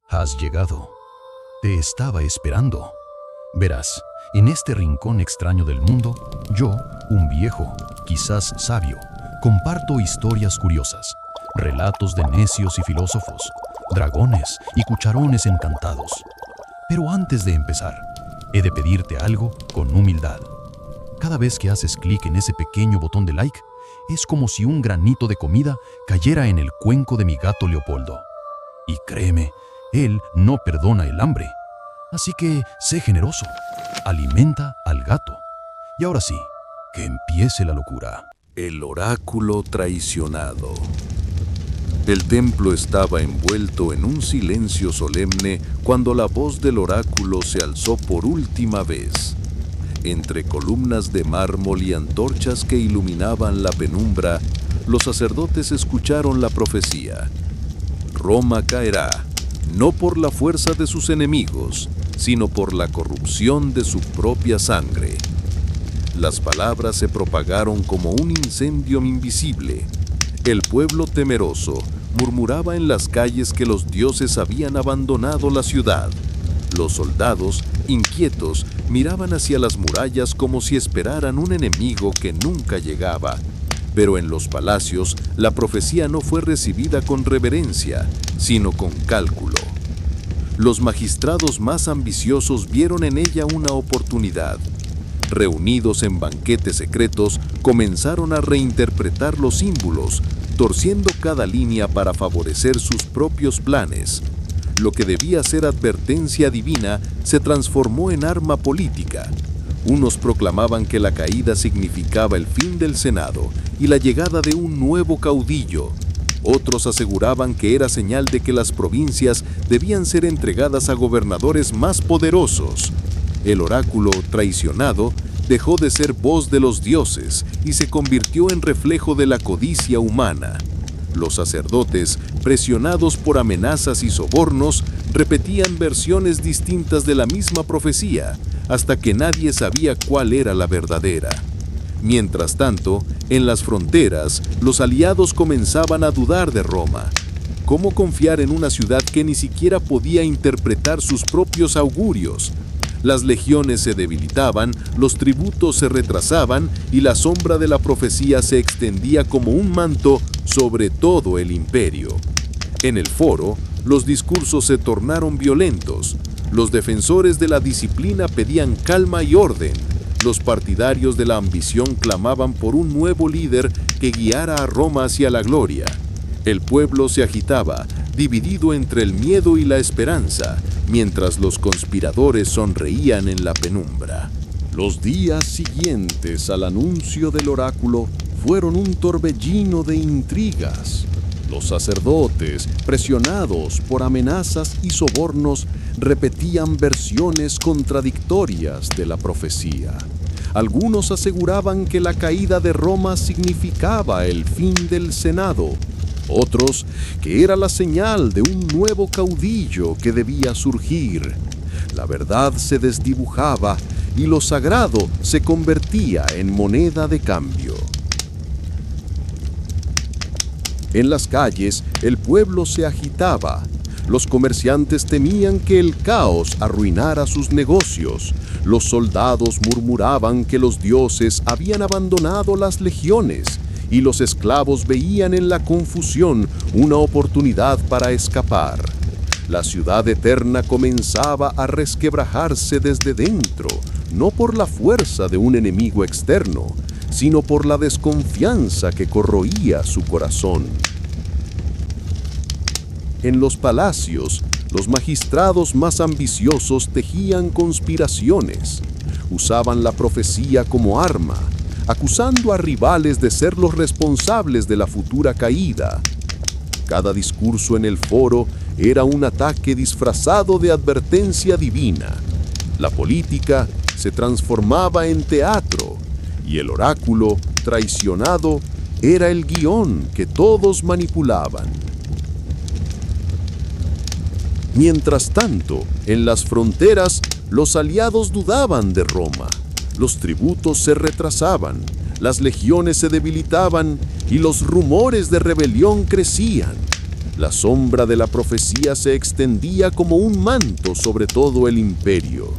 Has llegado. Te estaba esperando. Verás, en este rincón extraño del mundo, yo, un viejo, quizás sabio, comparto historias curiosas, relatos de necios y filósofos, dragones y cucharones encantados. Pero antes de empezar, he de pedirte algo con humildad. Cada vez que haces clic en ese pequeño botón de like, es como si un granito de comida cayera en el cuenco de mi gato Leopoldo. Y créeme, él no perdona el hambre. Así que sé generoso, alimenta al gato. Y ahora sí, que empiece la locura. El oráculo traicionado. El templo estaba envuelto en un silencio solemne cuando la voz del oráculo se alzó por última vez. Entre columnas de mármol y antorchas que iluminaban la penumbra, los sacerdotes escucharon la profecía. Roma caerá, no por la fuerza de sus enemigos, sino por la corrupción de su propia sangre. Las palabras se propagaron como un incendio invisible. El pueblo temeroso murmuraba en las calles que los dioses habían abandonado la ciudad. Los soldados, inquietos, miraban hacia las murallas como si esperaran un enemigo que nunca llegaba. Pero en los palacios, la profecía no fue recibida con reverencia, sino con cálculo. Los magistrados más ambiciosos vieron en ella una oportunidad. Reunidos en banquetes secretos, comenzaron a reinterpretar los símbolos, torciendo cada línea para favorecer sus propios planes. Lo que debía ser advertencia divina se transformó en arma política. Unos proclamaban que la caída significaba el fin del Senado y la llegada de un nuevo caudillo. Otros aseguraban que era señal de que las provincias debían ser entregadas a gobernadores más poderosos. El oráculo traicionado dejó de ser voz de los dioses y se convirtió en reflejo de la codicia humana. Los sacerdotes, presionados por amenazas y sobornos, repetían versiones distintas de la misma profecía, hasta que nadie sabía cuál era la verdadera. Mientras tanto, en las fronteras, los aliados comenzaban a dudar de Roma. ¿Cómo confiar en una ciudad que ni siquiera podía interpretar sus propios augurios? Las legiones se debilitaban, los tributos se retrasaban y la sombra de la profecía se extendía como un manto sobre todo el imperio. En el foro, los discursos se tornaron violentos. Los defensores de la disciplina pedían calma y orden. Los partidarios de la ambición clamaban por un nuevo líder que guiara a Roma hacia la gloria. El pueblo se agitaba, dividido entre el miedo y la esperanza, mientras los conspiradores sonreían en la penumbra. Los días siguientes al anuncio del oráculo fueron un torbellino de intrigas. Los sacerdotes, presionados por amenazas y sobornos, repetían versiones contradictorias de la profecía. Algunos aseguraban que la caída de Roma significaba el fin del Senado. Otros, que era la señal de un nuevo caudillo que debía surgir. La verdad se desdibujaba y lo sagrado se convertía en moneda de cambio. En las calles, el pueblo se agitaba. Los comerciantes temían que el caos arruinara sus negocios. Los soldados murmuraban que los dioses habían abandonado las legiones. Y los esclavos veían en la confusión una oportunidad para escapar. La ciudad eterna comenzaba a resquebrajarse desde dentro, no por la fuerza de un enemigo externo, sino por la desconfianza que corroía su corazón. En los palacios, los magistrados más ambiciosos tejían conspiraciones. Usaban la profecía como arma, acusando a rivales de ser los responsables de la futura caída. Cada discurso en el foro era un ataque disfrazado de advertencia divina. La política se transformaba en teatro y el oráculo traicionado era el guión que todos manipulaban. Mientras tanto, en las fronteras, los aliados dudaban de Roma. Los tributos se retrasaban, las legiones se debilitaban y los rumores de rebelión crecían. La sombra de la profecía se extendía como un manto sobre todo el imperio.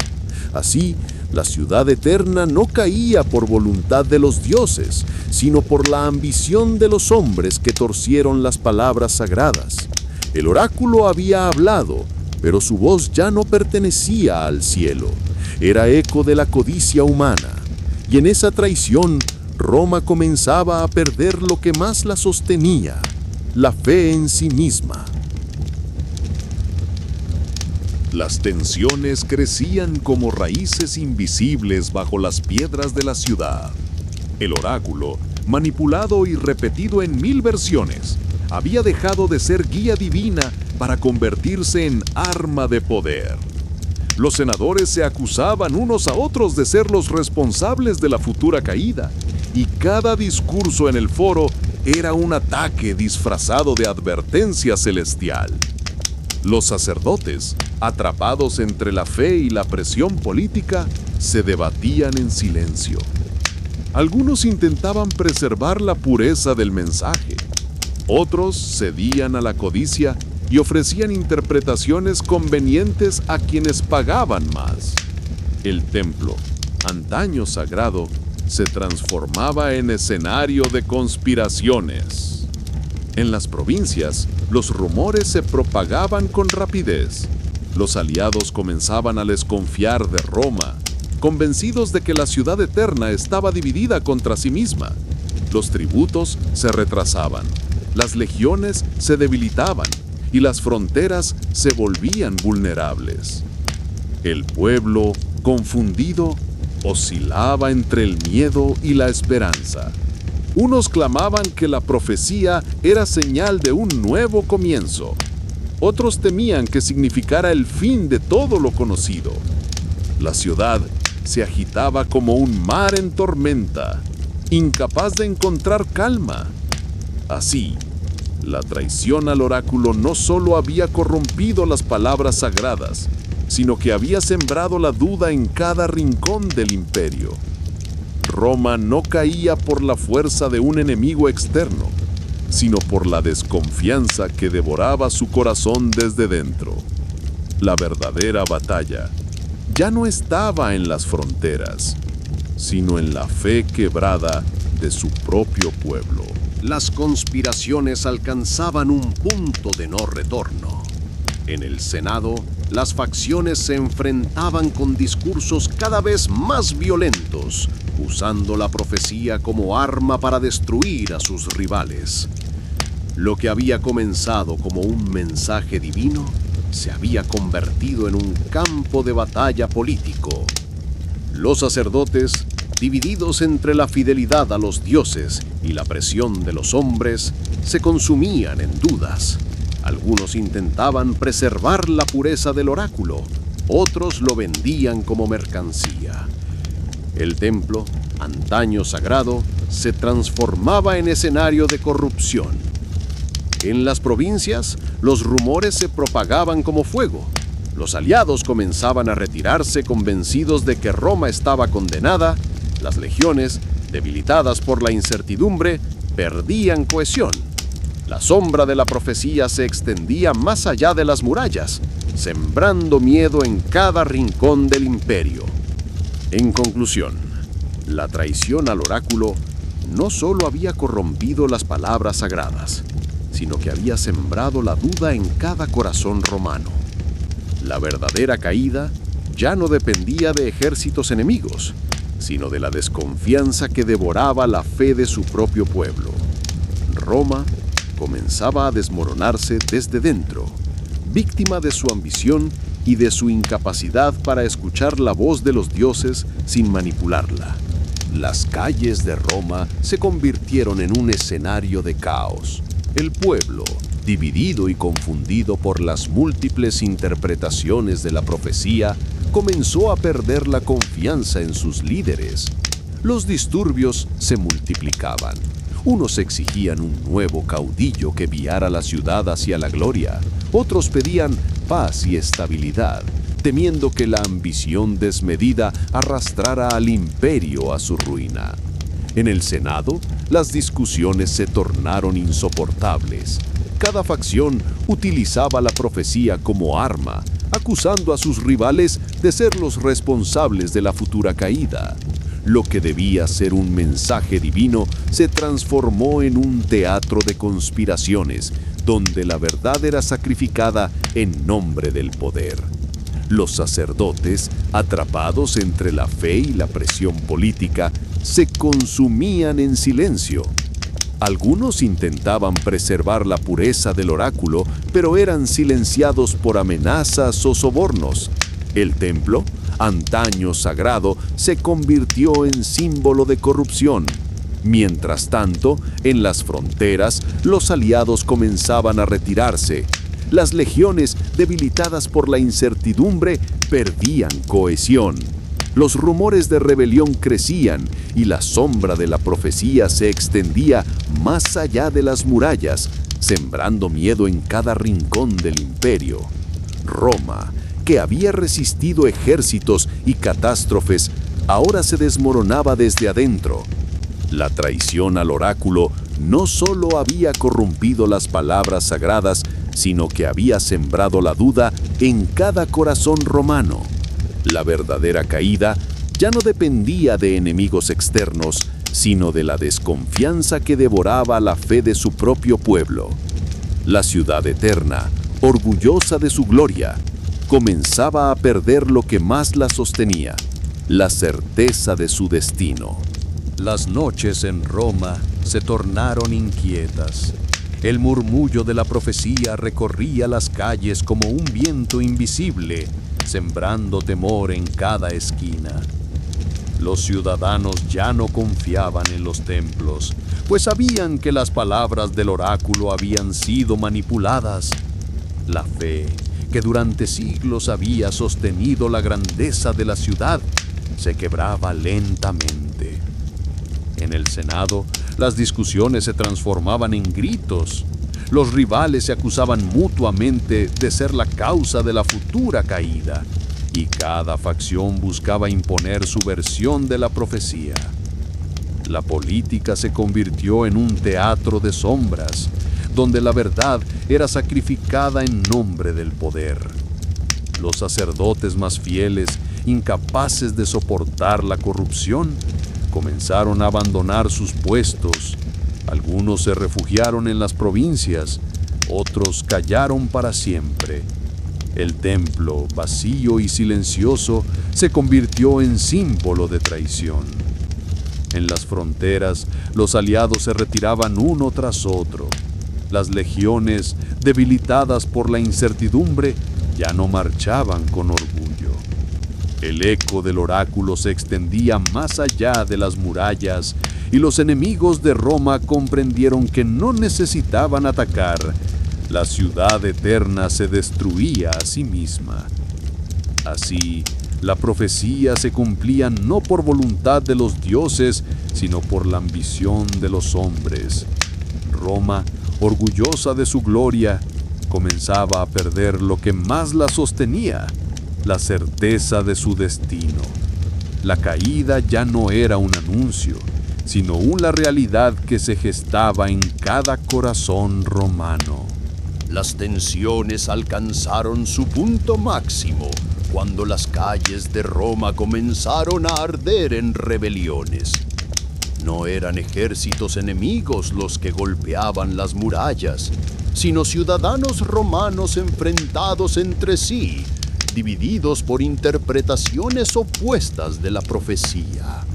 Así, la ciudad eterna no caía por voluntad de los dioses, sino por la ambición de los hombres que torcieron las palabras sagradas. El oráculo había hablado, pero su voz ya no pertenecía al cielo. Era eco de la codicia humana. Y en esa traición, Roma comenzaba a perder lo que más la sostenía: la fe en sí misma. Las tensiones crecían como raíces invisibles bajo las piedras de la ciudad. El oráculo, manipulado y repetido en 1000 versiones, había dejado de ser guía divina para convertirse en arma de poder. Los senadores se acusaban unos a otros de ser los responsables de la futura caída, y cada discurso en el foro era un ataque disfrazado de advertencia celestial. Los sacerdotes, atrapados entre la fe y la presión política, se debatían en silencio. Algunos intentaban preservar la pureza del mensaje. Otros cedían a la codicia y ofrecían interpretaciones convenientes a quienes pagaban más. El templo, antaño sagrado, se transformaba en escenario de conspiraciones. En las provincias, los rumores se propagaban con rapidez. Los aliados comenzaban a desconfiar de Roma, convencidos de que la ciudad eterna estaba dividida contra sí misma. Los tributos se retrasaban, las legiones se debilitaban y las fronteras se volvían vulnerables. El pueblo, confundido, oscilaba entre el miedo y la esperanza. Unos clamaban que la profecía era señal de un nuevo comienzo. Otros temían que significara el fin de todo lo conocido. La ciudad se agitaba como un mar en tormenta, incapaz de encontrar calma. Así, la traición al oráculo no solo había corrompido las palabras sagradas, sino que había sembrado la duda en cada rincón del imperio. Roma no caía por la fuerza de un enemigo externo, sino por la desconfianza que devoraba su corazón desde dentro. La verdadera batalla ya no estaba en las fronteras, sino en la fe quebrada de su propio pueblo. Las conspiraciones alcanzaban un punto de no retorno. En el Senado, las facciones se enfrentaban con discursos cada vez más violentos, usando la profecía como arma para destruir a sus rivales. Lo que había comenzado como un mensaje divino se había convertido en un campo de batalla político. Los sacerdotes, divididos entre la fidelidad a los dioses y la presión de los hombres, se consumían en dudas. Algunos intentaban preservar la pureza del oráculo, otros lo vendían como mercancía. El templo, antaño sagrado, se transformaba en escenario de corrupción. En las provincias, los rumores se propagaban como fuego. Los aliados comenzaban a retirarse convencidos de que Roma estaba condenada. Las legiones, debilitadas por la incertidumbre, perdían cohesión. La sombra de la profecía se extendía más allá de las murallas, sembrando miedo en cada rincón del imperio. En conclusión, la traición al oráculo no solo había corrompido las palabras sagradas, sino que había sembrado la duda en cada corazón romano. La verdadera caída ya no dependía de ejércitos enemigos, sino de la desconfianza que devoraba la fe de su propio pueblo. Roma comenzaba a desmoronarse desde dentro, víctima de su ambición y de su incapacidad para escuchar la voz de los dioses sin manipularla. Las calles de Roma se convirtieron en un escenario de caos. El pueblo, dividido y confundido por las múltiples interpretaciones de la profecía, comenzó a perder la confianza en sus líderes. Los disturbios se multiplicaban. Unos exigían un nuevo caudillo que guiara la ciudad hacia la gloria. Otros pedían paz y estabilidad, temiendo que la ambición desmedida arrastrara al imperio a su ruina. En el Senado, las discusiones se tornaron insoportables. Cada facción utilizaba la profecía como arma, acusando a sus rivales de ser los responsables de la futura caída. Lo que debía ser un mensaje divino se transformó en un teatro de conspiraciones, donde la verdad era sacrificada en nombre del poder. Los sacerdotes, atrapados entre la fe y la presión política, se consumían en silencio. Algunos intentaban preservar la pureza del oráculo, pero eran silenciados por amenazas o sobornos. El templo, antaño sagrado, se convirtió en símbolo de corrupción. Mientras tanto, en las fronteras, los aliados comenzaban a retirarse. Las legiones, debilitadas por la incertidumbre, perdían cohesión. Los rumores de rebelión crecían y la sombra de la profecía se extendía más allá de las murallas, sembrando miedo en cada rincón del imperio. Roma, que había resistido ejércitos y catástrofes, ahora se desmoronaba desde adentro. La traición al oráculo no solo había corrompido las palabras sagradas, sino que había sembrado la duda en cada corazón romano. La verdadera caída ya no dependía de enemigos externos, sino de la desconfianza que devoraba la fe de su propio pueblo. La ciudad eterna, orgullosa de su gloria, comenzaba a perder lo que más la sostenía, la certeza de su destino. Las noches en Roma se tornaron inquietas. El murmullo de la profecía recorría las calles como un viento invisible, sembrando temor en cada esquina. Los ciudadanos ya no confiaban en los templos, pues sabían que las palabras del oráculo habían sido manipuladas. La fe, que durante siglos había sostenido la grandeza de la ciudad, se quebraba lentamente. En el Senado, las discusiones se transformaban en gritos. Los rivales se acusaban mutuamente de ser la causa de la futura caída, y cada facción buscaba imponer su versión de la profecía. La política se convirtió en un teatro de sombras, donde la verdad era sacrificada en nombre del poder. Los sacerdotes más fieles, incapaces de soportar la corrupción, comenzaron a abandonar sus puestos. Algunos se refugiaron en las provincias, otros callaron para siempre. El templo, vacío y silencioso, se convirtió en símbolo de traición. En las fronteras, los aliados se retiraban uno tras otro. Las legiones, debilitadas por la incertidumbre, ya no marchaban con orgullo. El eco del oráculo se extendía más allá de las murallas, y los enemigos de Roma comprendieron que no necesitaban atacar. La ciudad eterna se destruía a sí misma. Así, la profecía se cumplía no por voluntad de los dioses, sino por la ambición de los hombres. Roma, orgullosa de su gloria, comenzaba a perder lo que más la sostenía, la certeza de su destino. La caída ya no era un anuncio, sino una realidad que se gestaba en cada corazón romano. Las tensiones alcanzaron su punto máximo cuando las calles de Roma comenzaron a arder en rebeliones. No eran ejércitos enemigos los que golpeaban las murallas, sino ciudadanos romanos enfrentados entre sí, divididos por interpretaciones opuestas de la profecía.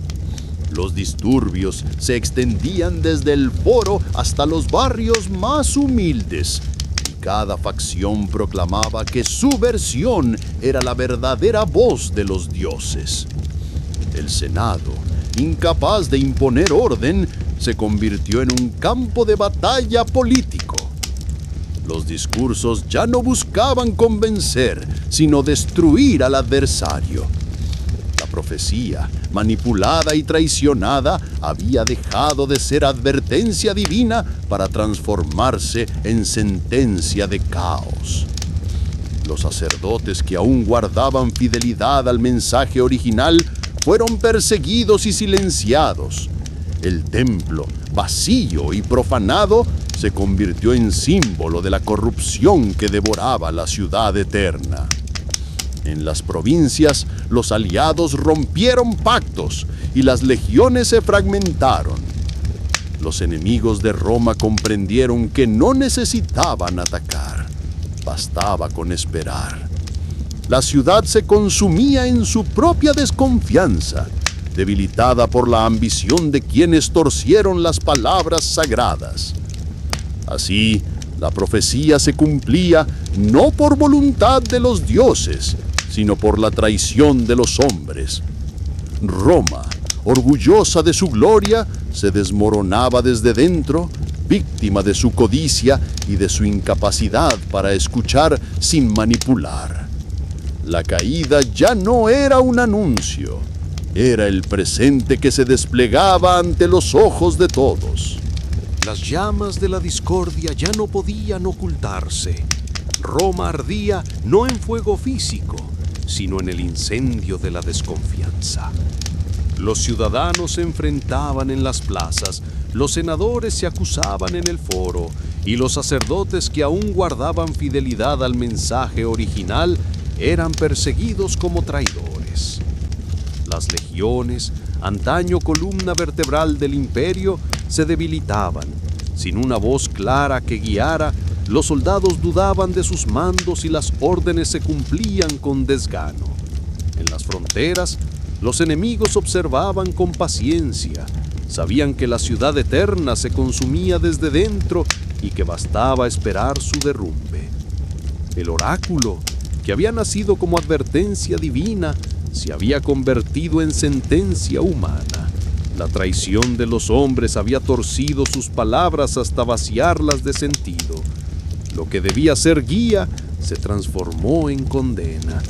Los disturbios se extendían desde el foro hasta los barrios más humildes, y cada facción proclamaba que su versión era la verdadera voz de los dioses. El Senado, incapaz de imponer orden, se convirtió en un campo de batalla político. Los discursos ya no buscaban convencer, sino destruir al adversario. La profecía, manipulada y traicionada, había dejado de ser advertencia divina para transformarse en sentencia de caos. Los sacerdotes que aún guardaban fidelidad al mensaje original fueron perseguidos y silenciados. El templo, vacío y profanado, se convirtió en símbolo de la corrupción que devoraba la ciudad eterna. En las provincias, los aliados rompieron pactos y las legiones se fragmentaron. Los enemigos de Roma comprendieron que no necesitaban atacar, bastaba con esperar. La ciudad se consumía en su propia desconfianza, debilitada por la ambición de quienes torcieron las palabras sagradas. Así, la profecía se cumplía no por voluntad de los dioses, sino por la traición de los hombres. Roma, orgullosa de su gloria, se desmoronaba desde dentro, víctima de su codicia y de su incapacidad para escuchar sin manipular. La caída ya no era un anuncio, era el presente que se desplegaba ante los ojos de todos. Las llamas de la discordia ya no podían ocultarse. Roma ardía no en fuego físico, sino en el incendio de la desconfianza. Los ciudadanos se enfrentaban en las plazas, los senadores se acusaban en el foro, y los sacerdotes que aún guardaban fidelidad al mensaje original eran perseguidos como traidores. Las legiones, antaño columna vertebral del imperio, se debilitaban. Sin una voz clara que guiara, los soldados dudaban de sus mandos y las órdenes se cumplían con desgano. En las fronteras, los enemigos observaban con paciencia. Sabían que la ciudad eterna se consumía desde dentro y que bastaba esperar su derrumbe. El oráculo, que había nacido como advertencia divina, se había convertido en sentencia humana. La traición de los hombres había torcido sus palabras hasta vaciarlas de sentido. Lo que debía ser guía se transformó en condena.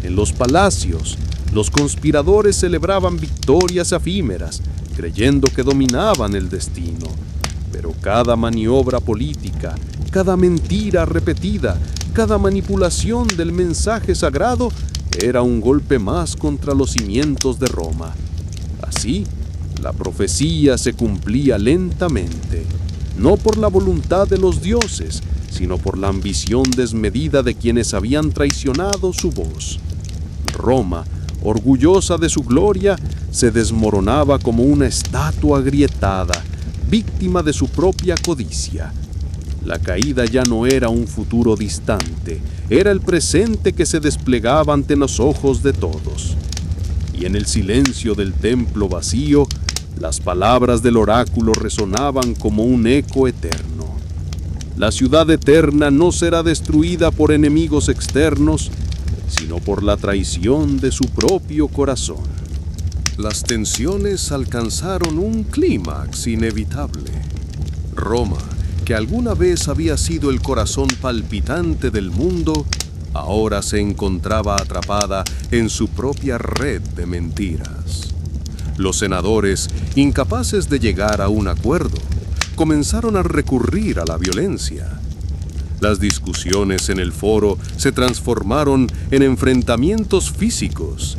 En los palacios, los conspiradores celebraban victorias efímeras, creyendo que dominaban el destino. Pero cada maniobra política, cada mentira repetida, cada manipulación del mensaje sagrado era un golpe más contra los cimientos de Roma. Así, la profecía se cumplía lentamente, no por la voluntad de los dioses, sino por la ambición desmedida de quienes habían traicionado su voz. Roma, orgullosa de su gloria, se desmoronaba como una estatua agrietada, víctima de su propia codicia. La caída ya no era un futuro distante, era el presente que se desplegaba ante los ojos de todos. Y en el silencio del templo vacío, las palabras del oráculo resonaban como un eco eterno. La ciudad eterna no será destruida por enemigos externos, sino por la traición de su propio corazón. Las tensiones alcanzaron un clímax inevitable. Roma, que alguna vez había sido el corazón palpitante del mundo, ahora se encontraba atrapada en su propia red de mentiras. Los senadores, incapaces de llegar a un acuerdo, comenzaron a recurrir a la violencia. Las discusiones en el foro se transformaron en enfrentamientos físicos,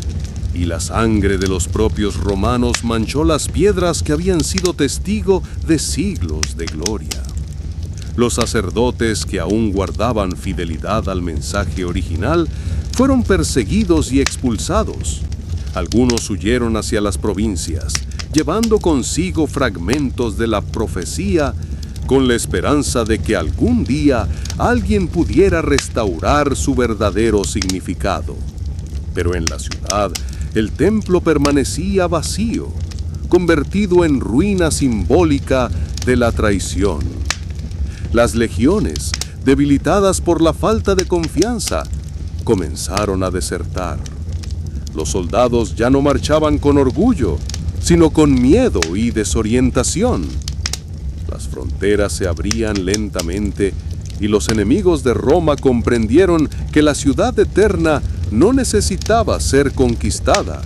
y la sangre de los propios romanos manchó las piedras que habían sido testigo de siglos de gloria. Los sacerdotes que aún guardaban fidelidad al mensaje original fueron perseguidos y expulsados. Algunos huyeron hacia las provincias, llevando consigo fragmentos de la profecía, con la esperanza de que algún día alguien pudiera restaurar su verdadero significado. Pero en la ciudad, el templo permanecía vacío, convertido en ruina simbólica de la traición. Las legiones, debilitadas por la falta de confianza, comenzaron a desertar. Los soldados ya no marchaban con orgullo, sino con miedo y desorientación. Las fronteras se abrían lentamente y los enemigos de Roma comprendieron que la ciudad eterna no necesitaba ser conquistada,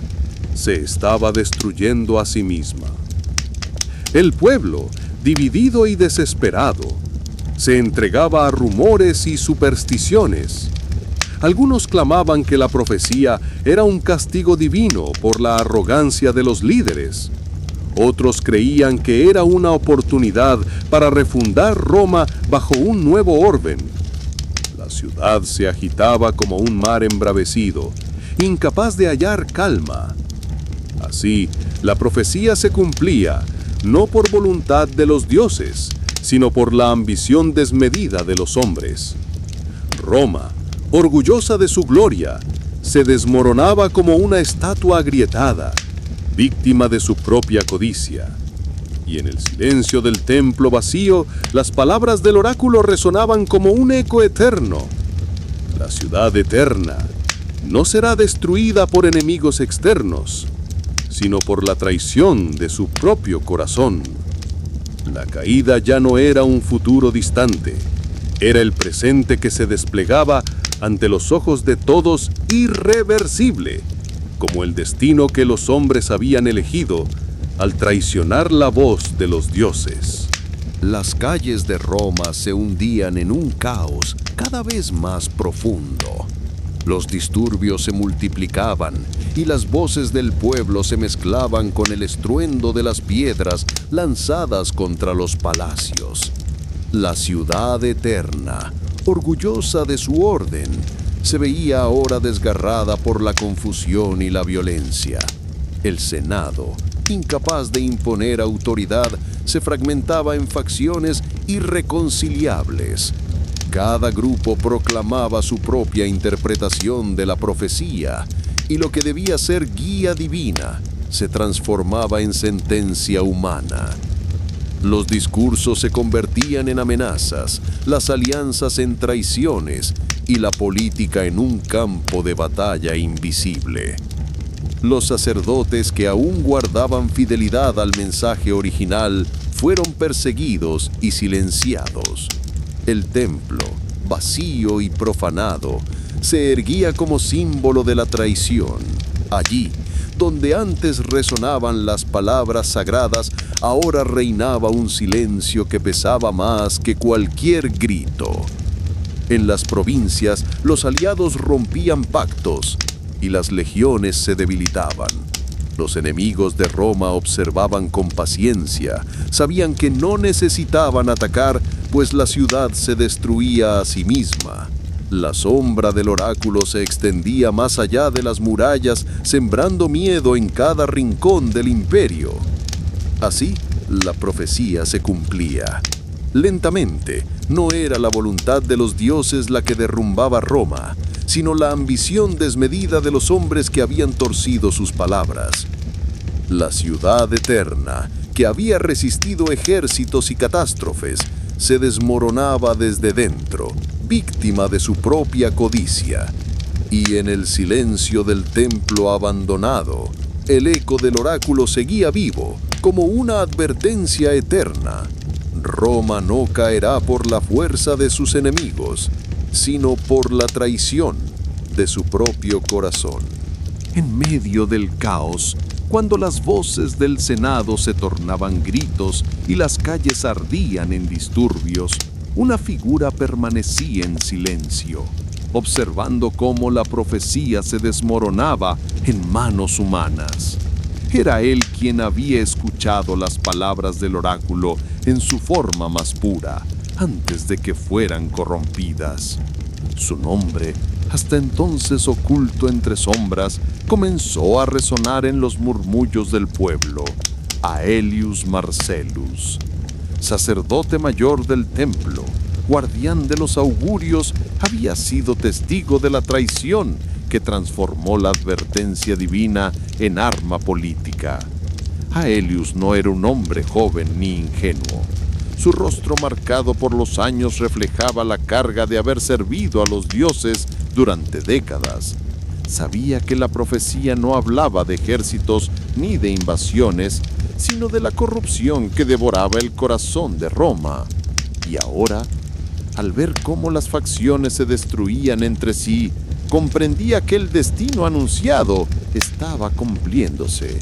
se estaba destruyendo a sí misma. El pueblo, dividido y desesperado, se entregaba a rumores y supersticiones. Algunos clamaban que la profecía era un castigo divino por la arrogancia de los líderes. Otros creían que era una oportunidad para refundar Roma bajo un nuevo orden. La ciudad se agitaba como un mar embravecido, incapaz de hallar calma. Así, la profecía se cumplía, no por voluntad de los dioses, sino por la ambición desmedida de los hombres. Roma, orgullosa de su gloria, se desmoronaba como una estatua agrietada, víctima de su propia codicia. Y en el silencio del templo vacío, las palabras del oráculo resonaban como un eco eterno. La ciudad eterna no será destruida por enemigos externos, sino por la traición de su propio corazón. La caída ya no era un futuro distante, era el presente que se desplegaba ante los ojos de todos irreversible, como el destino que los hombres habían elegido al traicionar la voz de los dioses. Las calles de Roma se hundían en un caos cada vez más profundo. Los disturbios se multiplicaban y las voces del pueblo se mezclaban con el estruendo de las piedras lanzadas contra los palacios. La ciudad eterna, orgullosa de su orden, se veía ahora desgarrada por la confusión y la violencia. El Senado, incapaz de imponer autoridad, se fragmentaba en facciones irreconciliables. Cada grupo proclamaba su propia interpretación de la profecía, y lo que debía ser guía divina se transformaba en sentencia humana. Los discursos se convertían en amenazas, las alianzas en traiciones y la política en un campo de batalla invisible. Los sacerdotes que aún guardaban fidelidad al mensaje original fueron perseguidos y silenciados. El templo, vacío y profanado, se erguía como símbolo de la traición. Allí, donde antes resonaban las palabras sagradas, ahora reinaba un silencio que pesaba más que cualquier grito. En las provincias, los aliados rompían pactos y las legiones se debilitaban. Los enemigos de Roma observaban con paciencia, sabían que no necesitaban atacar, pues la ciudad se destruía a sí misma. La sombra del oráculo se extendía más allá de las murallas, sembrando miedo en cada rincón del imperio. Así, la profecía se cumplía. Lentamente, no era la voluntad de los dioses la que derrumbaba Roma, sino la ambición desmedida de los hombres que habían torcido sus palabras. La ciudad eterna, que había resistido ejércitos y catástrofes, se desmoronaba desde dentro, víctima de su propia codicia. Y en el silencio del templo abandonado, el eco del oráculo seguía vivo, como una advertencia eterna. Roma no caerá por la fuerza de sus enemigos, sino por la traición de su propio corazón. En medio del caos, cuando las voces del Senado se tornaban gritos y las calles ardían en disturbios, una figura permanecía en silencio, observando cómo la profecía se desmoronaba en manos humanas. Era él quien había escuchado las palabras del oráculo en su forma más pura, antes de que fueran corrompidas. Su nombre, hasta entonces oculto entre sombras, comenzó a resonar en los murmullos del pueblo: Aelius Marcellus. Sacerdote mayor del templo, guardián de los augurios, había sido testigo de la traición que transformó la advertencia divina en arma política. Aelius no era un hombre joven ni ingenuo. Su rostro marcado por los años reflejaba la carga de haber servido a los dioses durante décadas. Sabía que la profecía no hablaba de ejércitos ni de invasiones, sino de la corrupción que devoraba el corazón de Roma. Y ahora, al ver cómo las facciones se destruían entre sí, comprendía que el destino anunciado estaba cumpliéndose.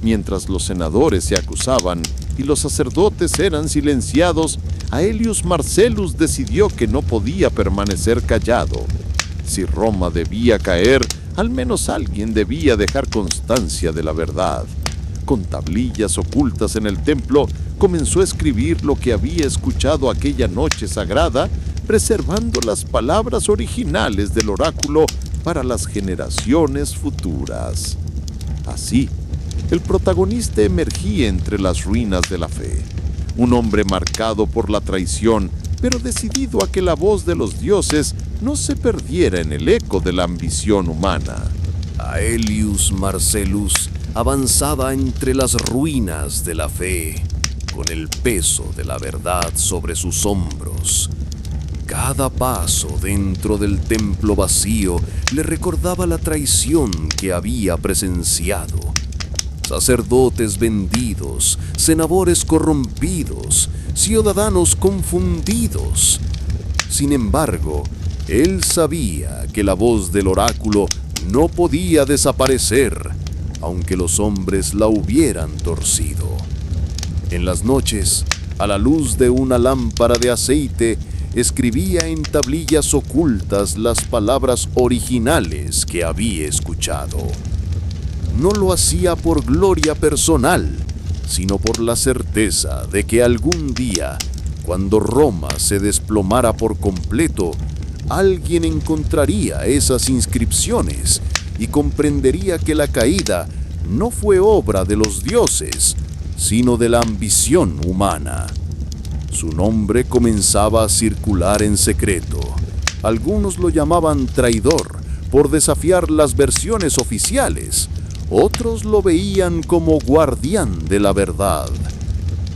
Mientras los senadores se acusaban y los sacerdotes eran silenciados, Aelius Marcellus decidió que no podía permanecer callado. Si Roma debía caer, al menos alguien debía dejar constancia de la verdad. Con tablillas ocultas en el templo, comenzó a escribir lo que había escuchado aquella noche sagrada, preservando las palabras originales del oráculo para las generaciones futuras. Así, el protagonista emergía entre las ruinas de la fe, un hombre marcado por la traición, pero decidido a que la voz de los dioses no se perdiera en el eco de la ambición humana. Aelius Marcellus avanzaba entre las ruinas de la fe, con el peso de la verdad sobre sus hombros. Cada paso dentro del templo vacío le recordaba la traición que había presenciado. Sacerdotes vendidos, senadores corrompidos, ciudadanos confundidos. Sin embargo, él sabía que la voz del oráculo no podía desaparecer, aunque los hombres la hubieran torcido. En las noches, a la luz de una lámpara de aceite, escribía en tablillas ocultas las palabras originales que había escuchado. No lo hacía por gloria personal, sino por la certeza de que algún día, cuando Roma se desplomara por completo, alguien encontraría esas inscripciones y comprendería que la caída no fue obra de los dioses, sino de la ambición humana. Su nombre comenzaba a circular en secreto. Algunos lo llamaban traidor por desafiar las versiones oficiales. Otros lo veían como guardián de la verdad.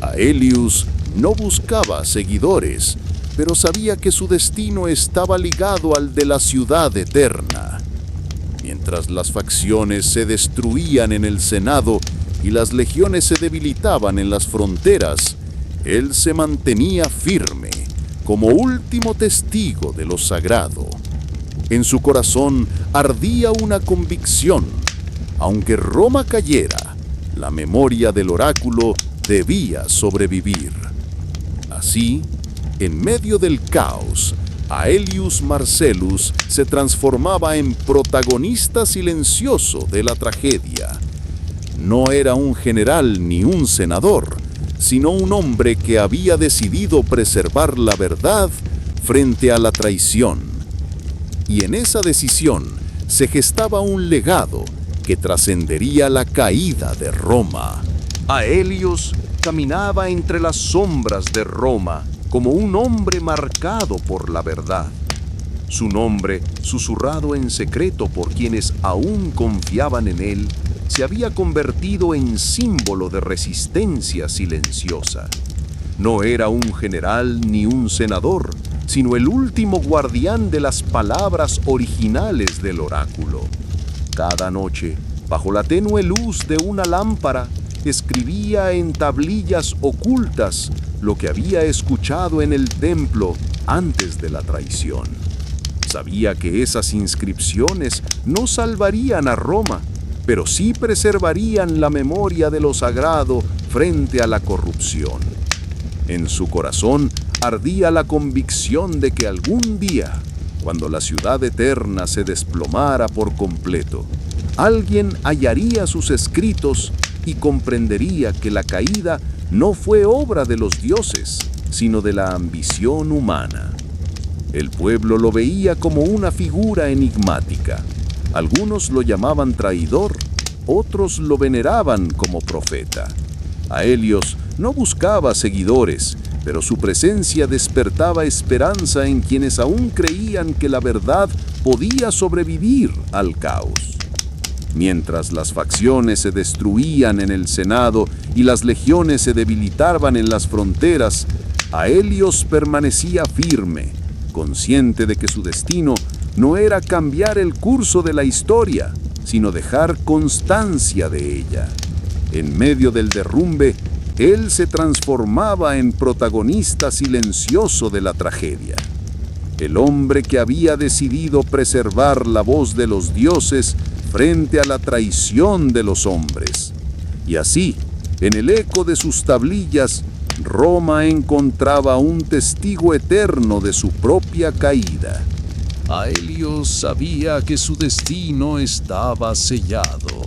Aelius no buscaba seguidores, pero sabía que su destino estaba ligado al de la ciudad eterna. Mientras las facciones se destruían en el Senado y las legiones se debilitaban en las fronteras, él se mantenía firme, como último testigo de lo sagrado. En su corazón ardía una convicción: aunque Roma cayera, la memoria del oráculo debía sobrevivir. Así, en medio del caos, Aelius Marcellus se transformaba en protagonista silencioso de la tragedia. No era un general ni un senador, sino un hombre que había decidido preservar la verdad frente a la traición. Y en esa decisión se gestaba un legado que trascendería la caída de Roma. Aelius caminaba entre las sombras de Roma como un hombre marcado por la verdad. Su nombre, susurrado en secreto por quienes aún confiaban en él, se había convertido en símbolo de resistencia silenciosa. No era un general ni un senador, sino el último guardián de las palabras originales del oráculo. Cada noche, bajo la tenue luz de una lámpara, escribía en tablillas ocultas lo que había escuchado en el templo antes de la traición. Sabía que esas inscripciones no salvarían a Roma, pero sí preservarían la memoria de lo sagrado frente a la corrupción. En su corazón ardía la convicción de que algún día, cuando la ciudad eterna se desplomara por completo, alguien hallaría sus escritos y comprendería que la caída no fue obra de los dioses, sino de la ambición humana. El pueblo lo veía como una figura enigmática. Algunos lo llamaban traidor, otros lo veneraban como profeta. Aelius no buscaba seguidores, pero su presencia despertaba esperanza en quienes aún creían que la verdad podía sobrevivir al caos. Mientras las facciones se destruían en el Senado y las legiones se debilitaban en las fronteras, Aelius permanecía firme, consciente de que su destino no era cambiar el curso de la historia, sino dejar constancia de ella. En medio del derrumbe, él se transformaba en protagonista silencioso de la tragedia. El hombre que había decidido preservar la voz de los dioses frente a la traición de los hombres. Y así, en el eco de sus tablillas, Roma encontraba un testigo eterno de su propia caída. Aelius sabía que su destino estaba sellado.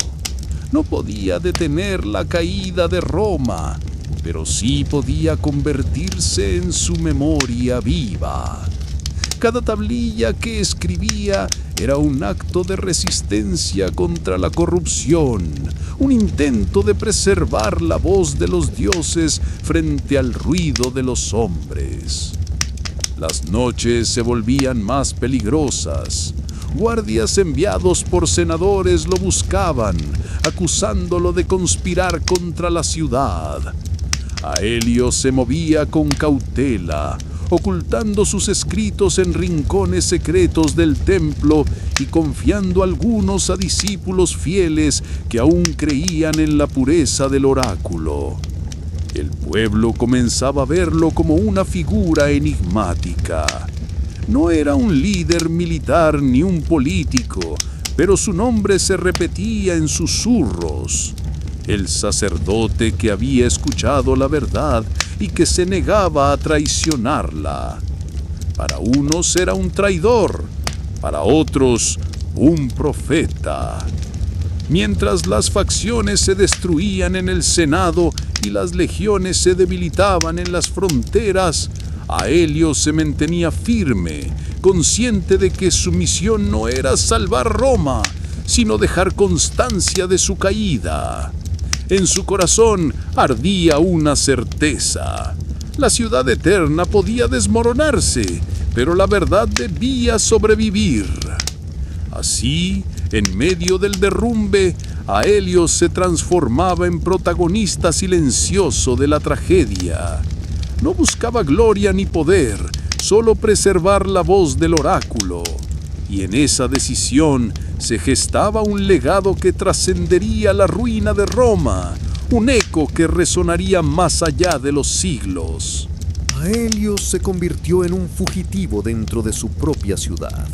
no podía detener la caída de Roma, pero sí podía convertirse en su memoria viva. Cada tablilla que escribía era un acto de resistencia contra la corrupción, un intento de preservar la voz de los dioses frente al ruido de los hombres. Las noches se volvían más peligrosas. Guardias enviados por senadores lo buscaban, acusándolo de conspirar contra la ciudad. Aelio se movía con cautela, ocultando sus escritos en rincones secretos del templo y confiando algunos a discípulos fieles que aún creían en la pureza del oráculo. El pueblo comenzaba a verlo como una figura enigmática. No era un líder militar ni un político, pero su nombre se repetía en susurros. El sacerdote que había escuchado la verdad y que se negaba a traicionarla. Para unos era un traidor, para otros un profeta. Mientras las facciones se destruían en el Senado y las legiones se debilitaban en las fronteras, Aelio se mantenía firme, consciente de que su misión no era salvar Roma, sino dejar constancia de su caída. En su corazón ardía una certeza. La ciudad eterna podía desmoronarse, pero la verdad debía sobrevivir. Así, en medio del derrumbe, Aelio se transformaba en protagonista silencioso de la tragedia. No buscaba gloria ni poder, solo preservar la voz del oráculo. Y en esa decisión se gestaba un legado que trascendería la ruina de Roma, un eco que resonaría más allá de los siglos. Aelio se convirtió en un fugitivo dentro de su propia ciudad.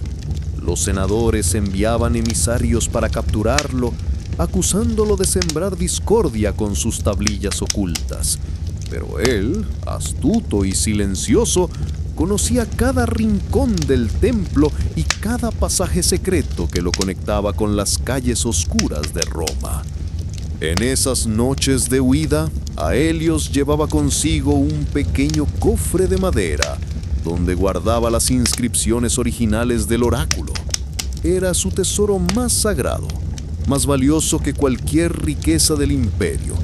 Los senadores enviaban emisarios para capturarlo, acusándolo de sembrar discordia con sus tablillas ocultas. Pero él, astuto y silencioso, conocía cada rincón del templo y cada pasaje secreto que lo conectaba con las calles oscuras de Roma. En esas noches de huida, Aelios llevaba consigo un pequeño cofre de madera, donde guardaba las inscripciones originales del oráculo. Era su tesoro más sagrado, más valioso que cualquier riqueza del imperio.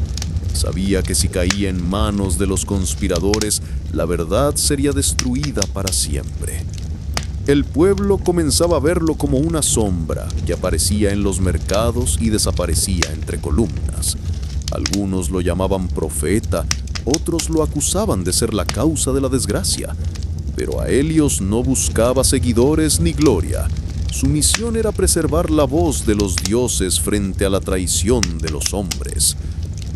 Sabía que si caía en manos de los conspiradores, la verdad sería destruida para siempre. El pueblo comenzaba a verlo como una sombra que aparecía en los mercados y desaparecía entre columnas. Algunos lo llamaban profeta, otros lo acusaban de ser la causa de la desgracia. Pero Aelios no buscaba seguidores ni gloria. Su misión era preservar la voz de los dioses frente a la traición de los hombres.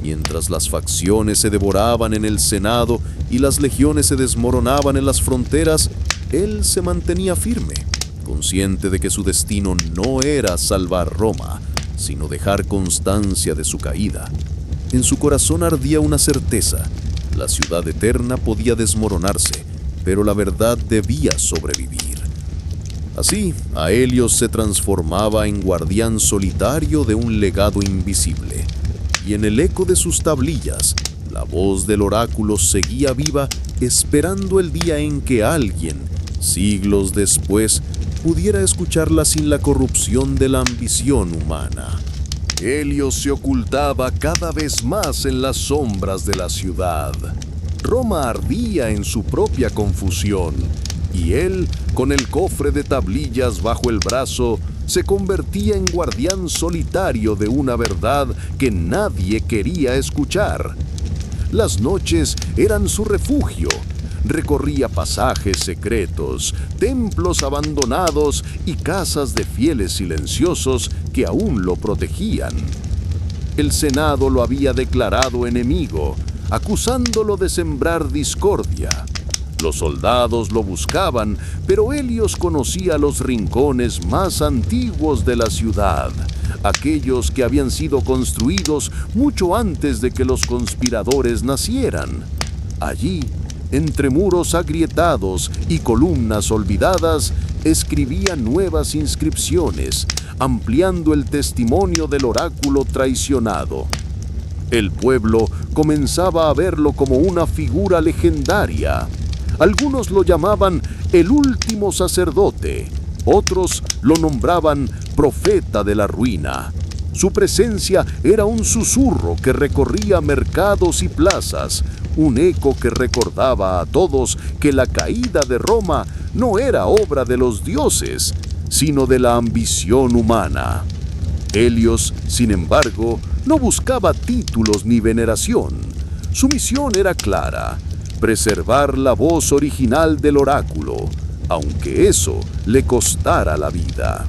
Mientras las facciones se devoraban en el Senado y las legiones se desmoronaban en las fronteras, él se mantenía firme, consciente de que su destino no era salvar Roma, sino dejar constancia de su caída. En su corazón ardía una certeza: la ciudad eterna podía desmoronarse, pero la verdad debía sobrevivir. Así, Aelios se transformaba en guardián solitario de un legado invisible. Y en el eco de sus tablillas, la voz del oráculo seguía viva, esperando el día en que alguien, siglos después, pudiera escucharla sin la corrupción de la ambición humana. Aelio se ocultaba cada vez más en las sombras de la ciudad. Roma ardía en su propia confusión, y él, con el cofre de tablillas bajo el brazo, se convertía en guardián solitario de una verdad que nadie quería escuchar. Las noches eran su refugio. Recorría pasajes secretos, templos abandonados y casas de fieles silenciosos que aún lo protegían. El Senado lo había declarado enemigo, acusándolo de sembrar discordia. Los soldados lo buscaban, pero Aelios conocía los rincones más antiguos de la ciudad, aquellos que habían sido construidos mucho antes de que los conspiradores nacieran. Allí, entre muros agrietados y columnas olvidadas, escribía nuevas inscripciones, ampliando el testimonio del oráculo traicionado. El pueblo comenzaba a verlo como una figura legendaria. Algunos lo llamaban el último sacerdote, otros lo nombraban profeta de la ruina. Su presencia era un susurro que recorría mercados y plazas, un eco que recordaba a todos que la caída de Roma no era obra de los dioses, sino de la ambición humana. Helios, sin embargo, no buscaba títulos ni veneración. Su misión era clara: preservar la voz original del oráculo, aunque eso le costara la vida.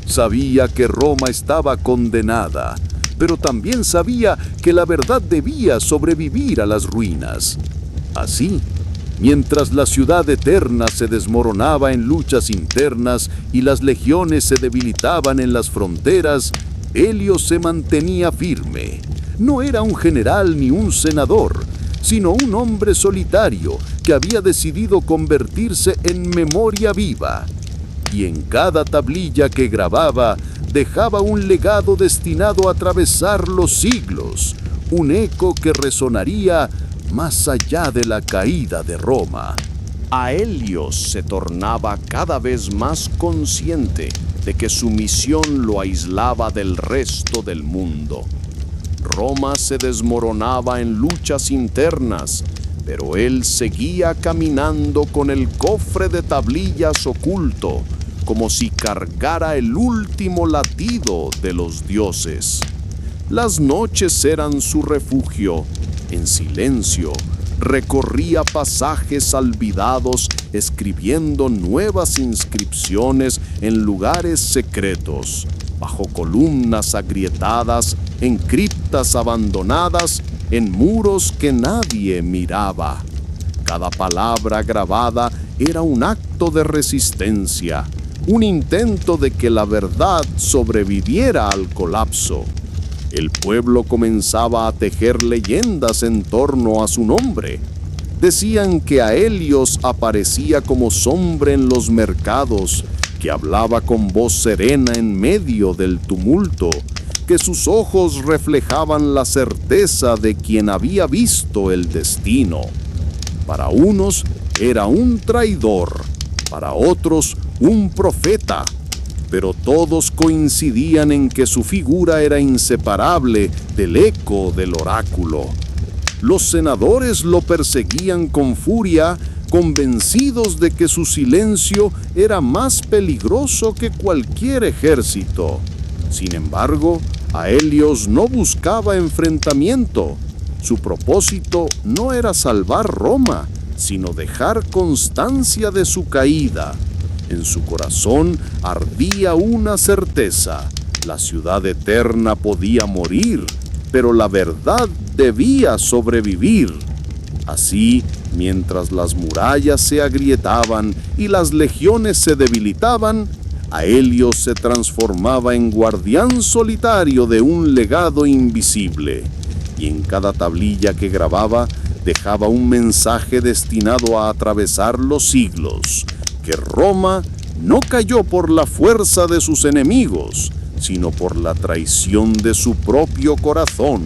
Sabía que Roma estaba condenada, pero también sabía que la verdad debía sobrevivir a las ruinas. Así, mientras la ciudad eterna se desmoronaba en luchas internas y las legiones se debilitaban en las fronteras, Helios se mantenía firme. No era un general ni un senador, sino un hombre solitario que había decidido convertirse en memoria viva. Y en cada tablilla que grababa dejaba un legado destinado a atravesar los siglos, un eco que resonaría más allá de la caída de Roma. Helios se tornaba cada vez más consciente de que su misión lo aislaba del resto del mundo. Roma se desmoronaba en luchas internas, pero él seguía caminando con el cofre de tablillas oculto, como si cargara el último latido de los dioses. Las noches eran su refugio. En silencio, recorría pasajes olvidados, escribiendo nuevas inscripciones en lugares secretos, bajo columnas agrietadas, en criptas abandonadas, en muros que nadie miraba. Cada palabra grabada era un acto de resistencia, un intento de que la verdad sobreviviera al colapso. El pueblo comenzaba a tejer leyendas en torno a su nombre. Decían que Helios aparecía como sombra en los mercados, que hablaba con voz serena en medio del tumulto, que sus ojos reflejaban la certeza de quien había visto el destino. Para unos era un traidor, para otros un profeta, pero todos coincidían en que su figura era inseparable del eco del oráculo. Los senadores lo perseguían con furia, convencidos de que su silencio era más peligroso que cualquier ejército. Sin embargo, Helios no buscaba enfrentamiento. Su propósito no era salvar Roma, sino dejar constancia de su caída. En su corazón ardía una certeza: la ciudad eterna podía morir, pero la verdad debía sobrevivir. Así, mientras las murallas se agrietaban y las legiones se debilitaban, Helios se transformaba en guardián solitario de un legado invisible, y en cada tablilla que grababa dejaba un mensaje destinado a atravesar los siglos: que Roma no cayó por la fuerza de sus enemigos, sino por la traición de su propio corazón.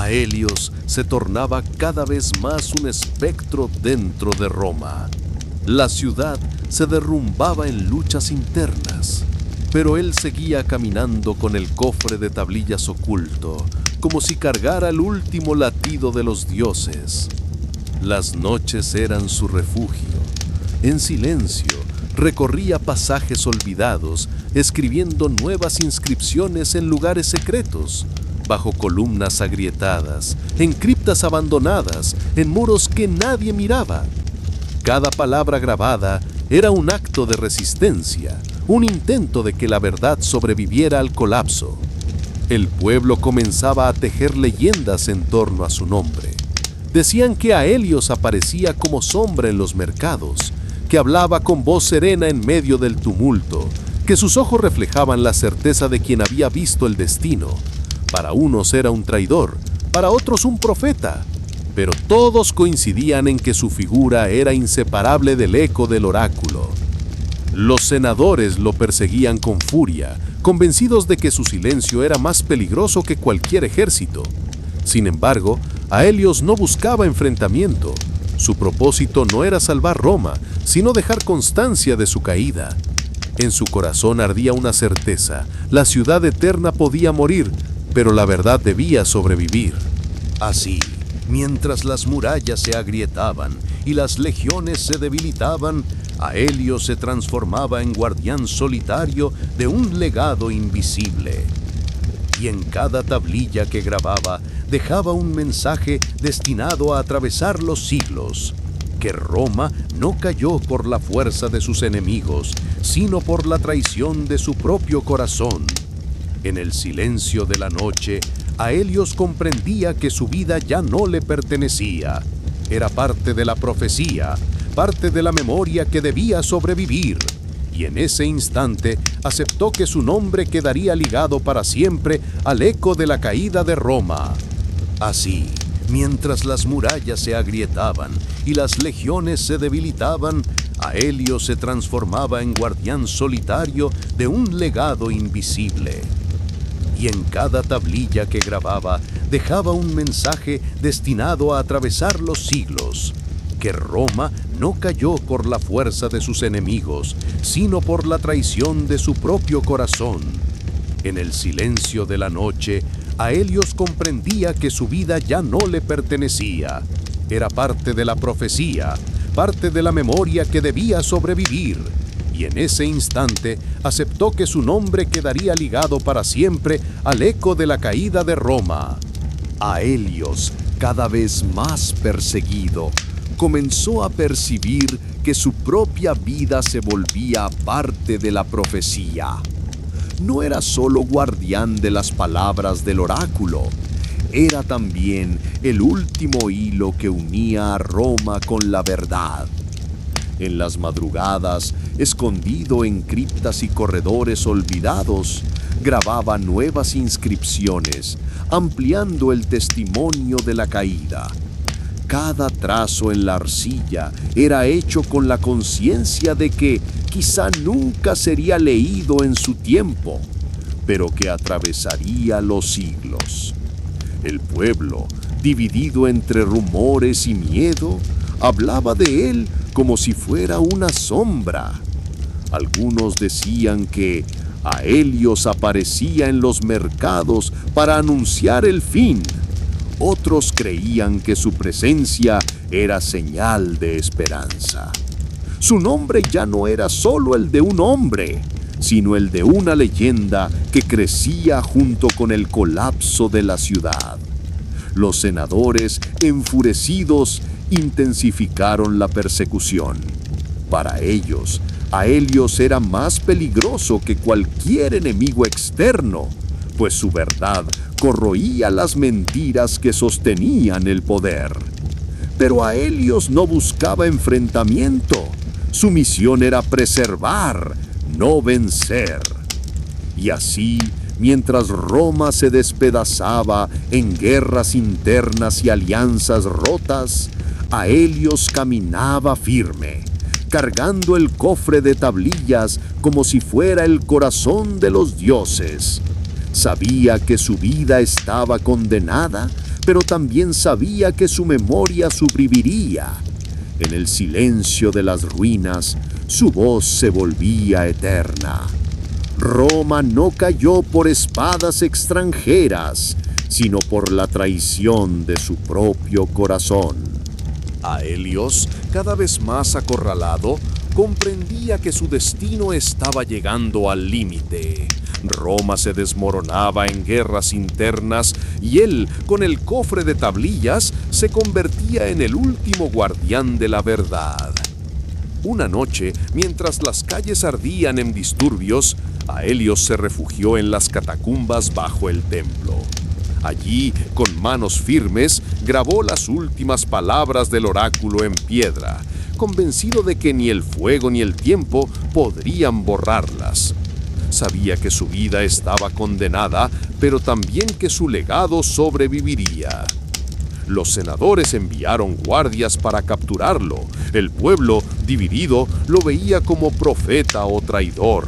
Helios se tornaba cada vez más un espectro dentro de Roma. La ciudad se derrumbaba en luchas internas, pero él seguía caminando con el cofre de tablillas oculto, como si cargara el último latido de los dioses. Las noches eran su refugio. En silencio, recorría pasajes olvidados, escribiendo nuevas inscripciones en lugares secretos, bajo columnas agrietadas, en criptas abandonadas, en muros que nadie miraba. Cada palabra grabada era un acto de resistencia, un intento de que la verdad sobreviviera al colapso. El pueblo comenzaba a tejer leyendas en torno a su nombre. Decían que Helios aparecía como sombra en los mercados, que hablaba con voz serena en medio del tumulto, que sus ojos reflejaban la certeza de quien había visto el destino. Para unos era un traidor, para otros un profeta, pero todos coincidían en que su figura era inseparable del eco del oráculo. Los senadores lo perseguían con furia, convencidos de que su silencio era más peligroso que cualquier ejército. Sin embargo, Aelios no buscaba enfrentamiento. Su propósito no era salvar Roma, sino dejar constancia de su caída. En su corazón ardía una certeza: la ciudad eterna podía morir, pero la verdad debía sobrevivir. Así, mientras las murallas se agrietaban y las legiones se debilitaban, Aelios se transformaba en guardián solitario de un legado invisible. Y en cada tablilla que grababa dejaba un mensaje destinado a atravesar los siglos: que Roma no cayó por la fuerza de sus enemigos, sino por la traición de su propio corazón. En el silencio de la noche, Aelios comprendía que su vida ya no le pertenecía. Era parte de la profecía, parte de la memoria que debía sobrevivir. Y en ese instante aceptó que su nombre quedaría ligado para siempre al eco de la caída de Roma. Así, mientras las murallas se agrietaban y las legiones se debilitaban, Aelios se transformaba en guardián solitario de un legado invisible. Y en cada tablilla que grababa dejaba un mensaje destinado a atravesar los siglos: que Roma no cayó por la fuerza de sus enemigos, sino por la traición de su propio corazón. En el silencio de la noche, Aelios comprendía que su vida ya no le pertenecía. Era parte de la profecía, parte de la memoria que debía sobrevivir. Y en ese instante aceptó que su nombre quedaría ligado para siempre al eco de la caída de Roma. Aelios, cada vez más perseguido, comenzó a percibir que su propia vida se volvía parte de la profecía. No era solo guardián de las palabras del oráculo, era también el último hilo que unía a Roma con la verdad. En las madrugadas, escondido en criptas y corredores olvidados, grababa nuevas inscripciones, ampliando el testimonio de la caída. Cada trazo en la arcilla era hecho con la conciencia de que quizá nunca sería leído en su tiempo, pero que atravesaría los siglos. El pueblo, dividido entre rumores y miedo, hablaba de él como si fuera una sombra. Algunos decían que Aelios aparecía en los mercados para anunciar el fin. Otros creían que su presencia era señal de esperanza. Su nombre ya no era solo el de un hombre, sino el de una leyenda que crecía junto con el colapso de la ciudad. Los senadores, enfurecidos, intensificaron la persecución. Para ellos, Aelios era más peligroso que cualquier enemigo externo, pues su verdad corroía las mentiras que sostenían el poder. Pero Aelios no buscaba enfrentamiento. Su misión era preservar, no vencer. Y así, mientras Roma se despedazaba en guerras internas y alianzas rotas, Aelios caminaba firme, cargando el cofre de tablillas como si fuera el corazón de los dioses. Sabía que su vida estaba condenada, pero también sabía que su memoria sobreviviría. En el silencio de las ruinas, su voz se volvía eterna. Roma no cayó por espadas extranjeras, sino por la traición de su propio corazón. Aelios, cada vez más acorralado, comprendía que su destino estaba llegando al límite. Roma se desmoronaba en guerras internas y él, con el cofre de tablillas, se convertía en el último guardián de la verdad. Una noche, mientras las calles ardían en disturbios, Aelios se refugió en las catacumbas bajo el templo. Allí, con manos firmes, grabó las últimas palabras del oráculo en piedra, convencido de que ni el fuego ni el tiempo podrían borrarlas. Sabía que su vida estaba condenada, pero también que su legado sobreviviría. Los senadores enviaron guardias para capturarlo. El pueblo, dividido, lo veía como profeta o traidor.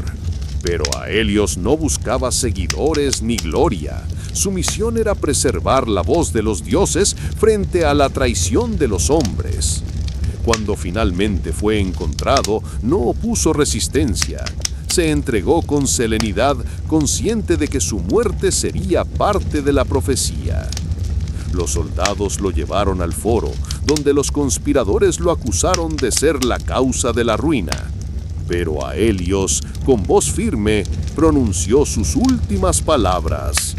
Pero Aelios no buscaba seguidores ni gloria. Su misión era preservar la voz de los dioses frente a la traición de los hombres. Cuando finalmente fue encontrado, no opuso resistencia. Se entregó con serenidad, consciente de que su muerte sería parte de la profecía. Los soldados lo llevaron al foro, donde los conspiradores lo acusaron de ser la causa de la ruina. Pero Aelios, con voz firme, pronunció sus últimas palabras.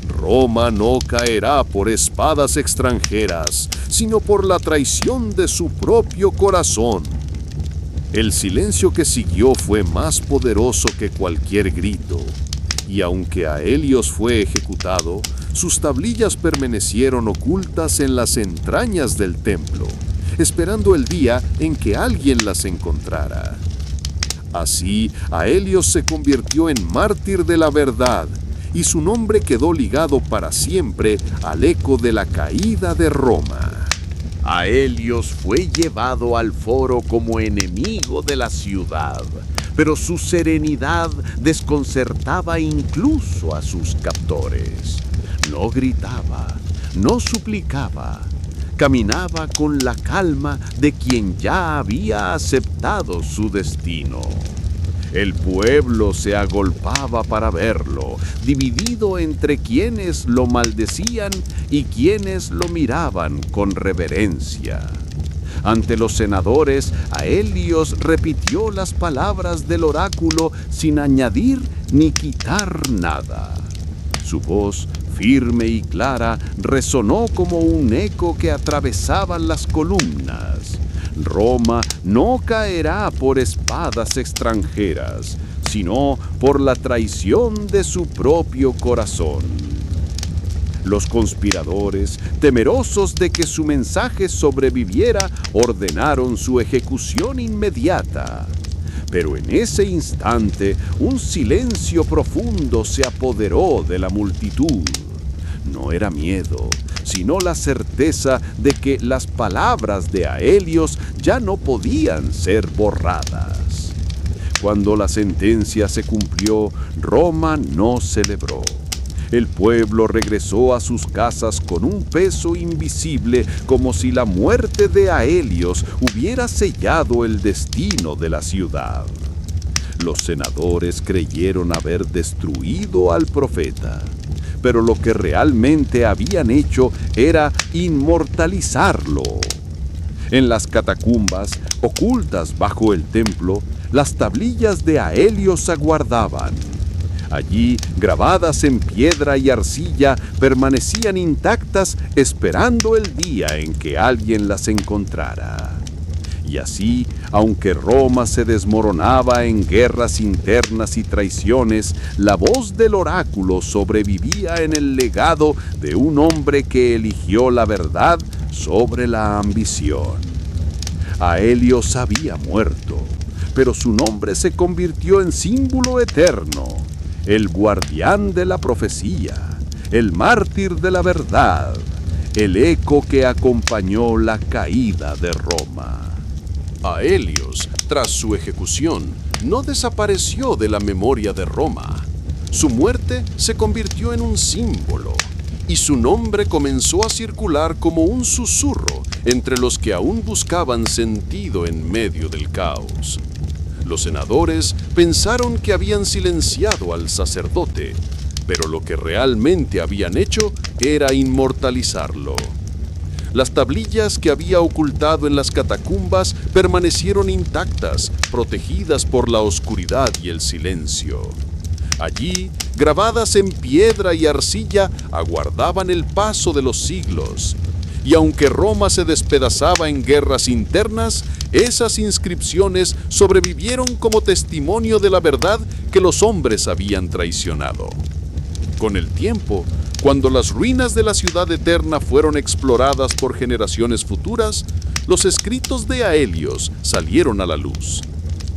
Roma no caerá por espadas extranjeras, sino por la traición de su propio corazón. El silencio que siguió fue más poderoso que cualquier grito, y aunque Aelios fue ejecutado, sus tablillas permanecieron ocultas en las entrañas del templo, esperando el día en que alguien las encontrara. Así, Aelios se convirtió en mártir de la verdad, y su nombre quedó ligado para siempre al eco de la caída de Roma. Aelios fue llevado al foro como enemigo de la ciudad, pero su serenidad desconcertaba incluso a sus captores. No gritaba, no suplicaba, caminaba con la calma de quien ya había aceptado su destino. El pueblo se agolpaba para verlo, dividido entre quienes lo maldecían y quienes lo miraban con reverencia. Ante los senadores, Aelios repitió las palabras del oráculo sin añadir ni quitar nada. Su voz, firme y clara, resonó como un eco que atravesaba las columnas. Roma no caerá por espadas extranjeras, sino por la traición de su propio corazón. Los conspiradores, temerosos de que su mensaje sobreviviera, ordenaron su ejecución inmediata. Pero en ese instante, un silencio profundo se apoderó de la multitud. No era miedo, sino la certeza de que las palabras de Aelios ya no podían ser borradas. Cuando la sentencia se cumplió, Roma no celebró. El pueblo regresó a sus casas con un peso invisible, como si la muerte de Aelios hubiera sellado el destino de la ciudad. Los senadores creyeron haber destruido al profeta, pero lo que realmente habían hecho era inmortalizarlo. En las catacumbas, ocultas bajo el templo, las tablillas de Aelios aguardaban. Allí, grabadas en piedra y arcilla, permanecían intactas esperando el día en que alguien las encontrara. Y así, aunque Roma se desmoronaba en guerras internas y traiciones, la voz del oráculo sobrevivía en el legado de un hombre que eligió la verdad sobre la ambición. Aelios había muerto, pero su nombre se convirtió en símbolo eterno, el guardián de la profecía, el mártir de la verdad, el eco que acompañó la caída de Roma. Aelios, tras su ejecución, no desapareció de la memoria de Roma. Su muerte se convirtió en un símbolo, y su nombre comenzó a circular como un susurro entre los que aún buscaban sentido en medio del caos. Los senadores pensaron que habían silenciado al sacerdote, pero lo que realmente habían hecho era inmortalizarlo. Las tablillas que había ocultado en las catacumbas permanecieron intactas, protegidas por la oscuridad y el silencio. Allí, grabadas en piedra y arcilla, aguardaban el paso de los siglos. Y aunque Roma se despedazaba en guerras internas, esas inscripciones sobrevivieron como testimonio de la verdad que los hombres habían traicionado. Con el tiempo, cuando las ruinas de la ciudad eterna fueron exploradas por generaciones futuras, los escritos de Aelios salieron a la luz.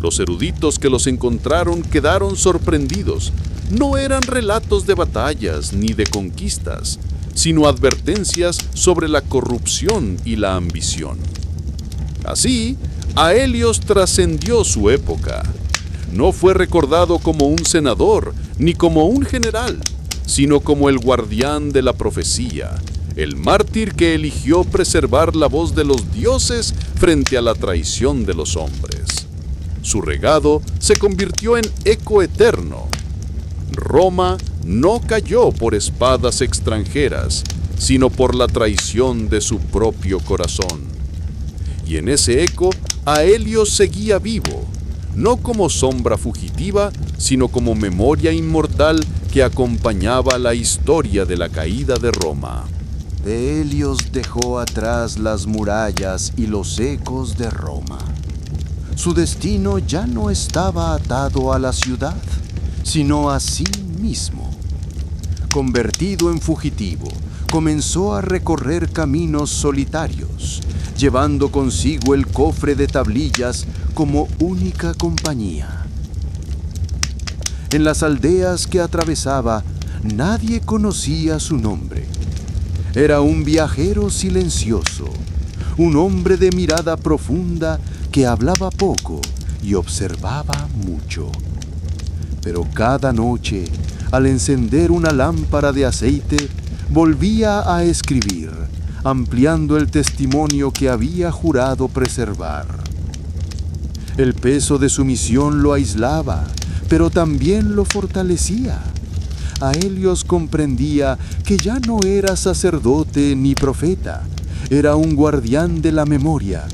Los eruditos que los encontraron quedaron sorprendidos. No eran relatos de batallas ni de conquistas, sino advertencias sobre la corrupción y la ambición. Así, Aelios trascendió su época. No fue recordado como un senador ni como un general, sino como el guardián de la profecía, el mártir que eligió preservar la voz de los dioses frente a la traición de los hombres. Su legado se convirtió en eco eterno. Roma no cayó por espadas extranjeras, sino por la traición de su propio corazón. Y en ese eco, Aelios seguía vivo, no como sombra fugitiva, sino como memoria inmortal que acompañaba la historia de la caída de Roma. Aelios dejó atrás las murallas y los ecos de Roma. Su destino ya no estaba atado a la ciudad, sino a sí mismo. Convertido en fugitivo, comenzó a recorrer caminos solitarios, llevando consigo el cofre de tablillas como única compañía. En las aldeas que atravesaba, nadie conocía su nombre. Era un viajero silencioso, un hombre de mirada profunda que hablaba poco y observaba mucho. Pero cada noche, al encender una lámpara de aceite, volvía a escribir, ampliando el testimonio que había jurado preservar. El peso de su misión lo aislaba, pero también lo fortalecía. Aelios comprendía que ya no era sacerdote ni profeta, era un guardián de la memoria,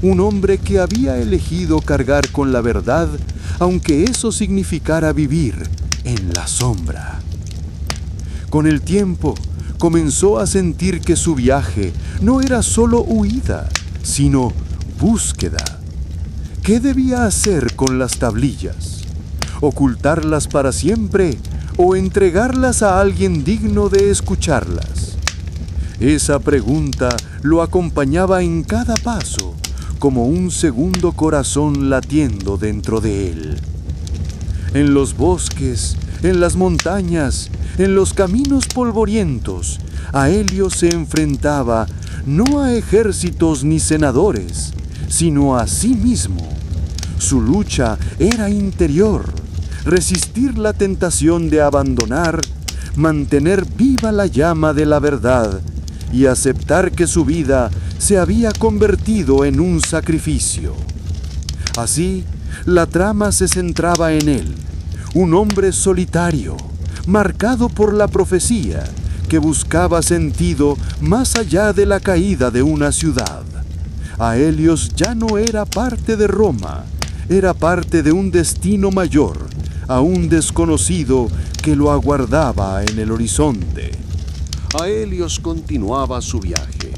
un hombre que había elegido cargar con la verdad, aunque eso significara vivir en la sombra. Con el tiempo, comenzó a sentir que su viaje no era solo huida, sino búsqueda. ¿Qué debía hacer con las tablillas? ¿Ocultarlas para siempre o entregarlas a alguien digno de escucharlas? Esa pregunta lo acompañaba en cada paso, como un segundo corazón latiendo dentro de él. En los bosques, en las montañas, en los caminos polvorientos, Aelios se enfrentaba no a ejércitos ni senadores, sino a sí mismo. Su lucha era interior, resistir la tentación de abandonar, mantener viva la llama de la verdad y aceptar que su vida se había convertido en un sacrificio. Así, la trama se centraba en él, un hombre solitario, marcado por la profecía, que buscaba sentido más allá de la caída de una ciudad. Aelios ya no era parte de Roma, era parte de un destino mayor, aún desconocido, que lo aguardaba en el horizonte. Aelios continuaba su viaje,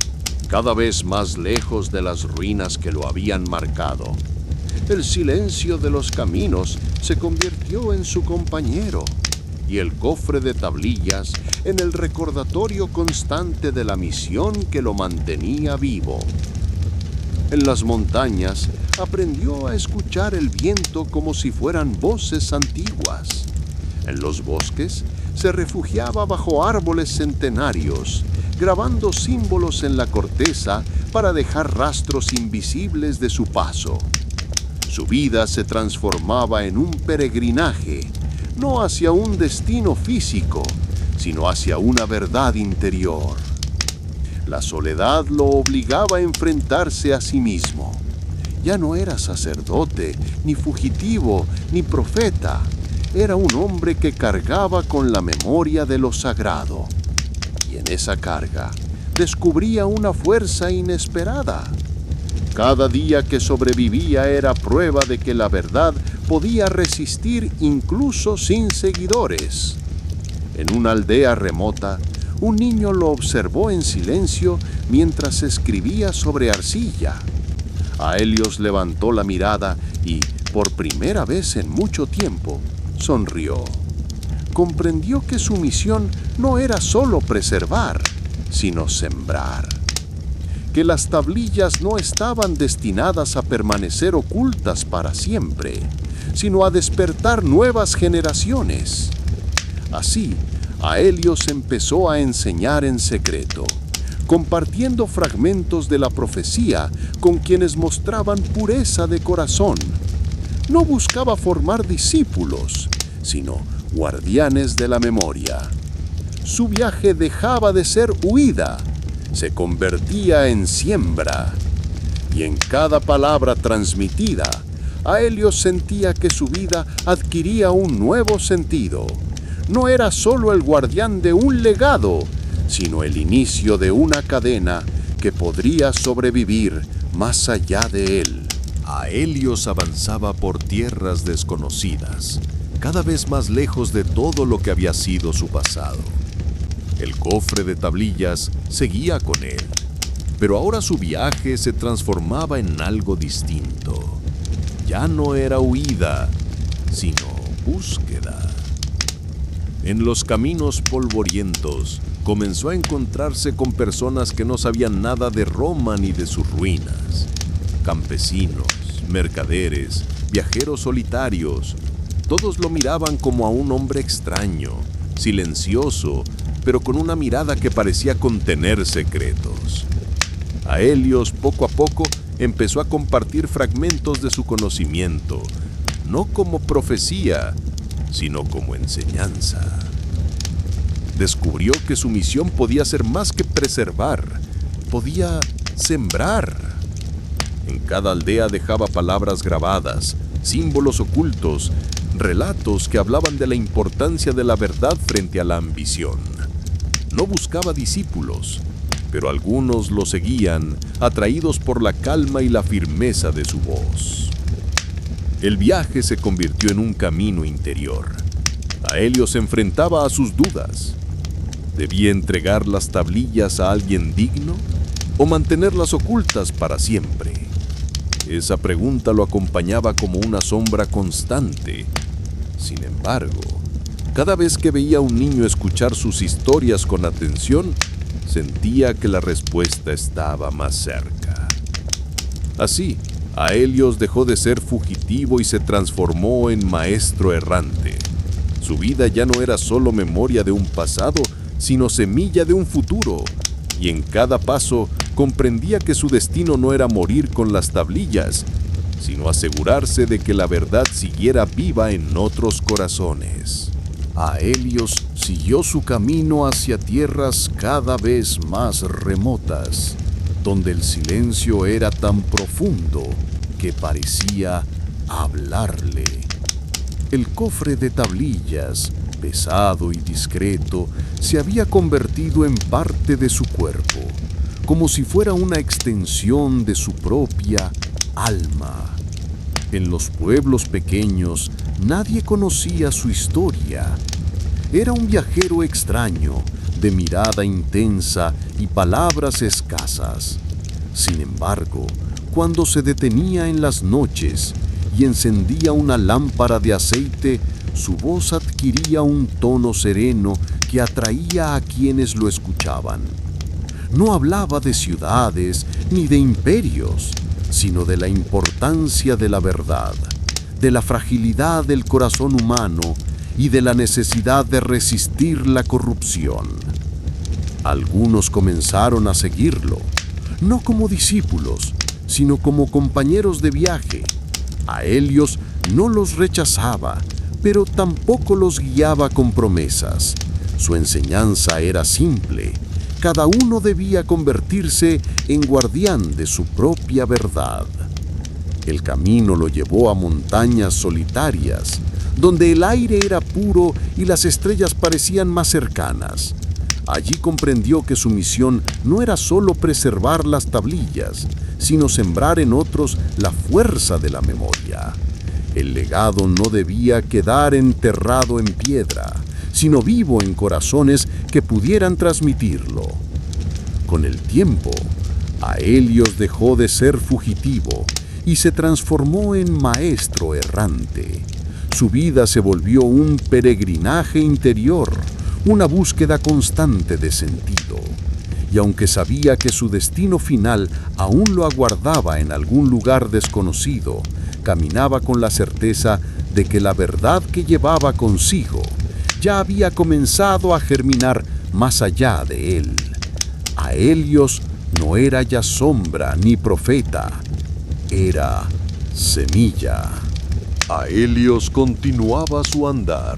cada vez más lejos de las ruinas que lo habían marcado. El silencio de los caminos se convirtió en su compañero, y el cofre de tablillas en el recordatorio constante de la misión que lo mantenía vivo. En las montañas aprendió a escuchar el viento como si fueran voces antiguas. En los bosques se refugiaba bajo árboles centenarios, grabando símbolos en la corteza para dejar rastros invisibles de su paso. Su vida se transformaba en un peregrinaje, no hacia un destino físico, sino hacia una verdad interior. La soledad lo obligaba a enfrentarse a sí mismo. Ya no era sacerdote, ni fugitivo, ni profeta. Era un hombre que cargaba con la memoria de lo sagrado. Y en esa carga descubría una fuerza inesperada. Cada día que sobrevivía era prueba de que la verdad podía resistir incluso sin seguidores. En una aldea remota, un niño lo observó en silencio mientras escribía sobre arcilla. Aelios levantó la mirada y, por primera vez en mucho tiempo, sonrió. Comprendió que su misión no era solo preservar, sino sembrar. Que las tablillas no estaban destinadas a permanecer ocultas para siempre, sino a despertar nuevas generaciones. Así, Aelios empezó a enseñar en secreto, compartiendo fragmentos de la profecía con quienes mostraban pureza de corazón. No buscaba formar discípulos, sino guardianes de la memoria. Su viaje dejaba de ser huida, se convertía en siembra. Y en cada palabra transmitida, Aelios sentía que su vida adquiría un nuevo sentido. No era solo el guardián de un legado, sino el inicio de una cadena que podría sobrevivir más allá de él. Aelios avanzaba por tierras desconocidas, cada vez más lejos de todo lo que había sido su pasado. El cofre de tablillas seguía con él, pero ahora su viaje se transformaba en algo distinto. Ya no era huida, sino búsqueda. En los caminos polvorientos, comenzó a encontrarse con personas que no sabían nada de Roma ni de sus ruinas. Campesinos, mercaderes, viajeros solitarios, todos lo miraban como a un hombre extraño, silencioso, pero con una mirada que parecía contener secretos. Aelios, poco a poco, empezó a compartir fragmentos de su conocimiento, no como profecía, sino como enseñanza. Descubrió que su misión podía ser más que preservar, podía sembrar. En cada aldea dejaba palabras grabadas, símbolos ocultos, relatos que hablaban de la importancia de la verdad frente a la ambición. No buscaba discípulos, pero algunos lo seguían, atraídos por la calma y la firmeza de su voz. El viaje se convirtió en un camino interior. Aelios se enfrentaba a sus dudas. ¿Debía entregar las tablillas a alguien digno o mantenerlas ocultas para siempre? Esa pregunta lo acompañaba como una sombra constante. Sin embargo, cada vez que veía a un niño escuchar sus historias con atención, sentía que la respuesta estaba más cerca. Así, Aelios dejó de ser fugitivo y se transformó en maestro errante. Su vida ya no era solo memoria de un pasado, sino semilla de un futuro, y en cada paso comprendía que su destino no era morir con las tablillas, sino asegurarse de que la verdad siguiera viva en otros corazones. Aelios siguió su camino hacia tierras cada vez más remotas, donde el silencio era tan profundo que parecía hablarle. El cofre de tablillas, pesado y discreto, se había convertido en parte de su cuerpo, como si fuera una extensión de su propia alma. En los pueblos pequeños nadie conocía su historia. Era un viajero extraño, de mirada intensa y palabras escasas. Sin embargo, cuando se detenía en las noches y encendía una lámpara de aceite, su voz adquiría un tono sereno que atraía a quienes lo escuchaban. No hablaba de ciudades ni de imperios, sino de la importancia de la verdad, de la fragilidad del corazón humano y de la necesidad de resistir la corrupción. Algunos comenzaron a seguirlo, no como discípulos, sino como compañeros de viaje. Aelios no los rechazaba, pero tampoco los guiaba con promesas. Su enseñanza era simple. Cada uno debía convertirse en guardián de su propia verdad. El camino lo llevó a montañas solitarias, donde el aire era puro y las estrellas parecían más cercanas. Allí comprendió que su misión no era solo preservar las tablillas, sino sembrar en otros la fuerza de la memoria. El legado no debía quedar enterrado en piedra, sino vivo en corazones que pudieran transmitirlo. Con el tiempo, Aelios dejó de ser fugitivo y se transformó en maestro errante. Su vida se volvió un peregrinaje interior, una búsqueda constante de sentido. Y aunque sabía que su destino final aún lo aguardaba en algún lugar desconocido, caminaba con la certeza de que la verdad que llevaba consigo ya había comenzado a germinar más allá de él. Aelios no era ya sombra ni profeta, era semilla. Aelios continuaba su andar,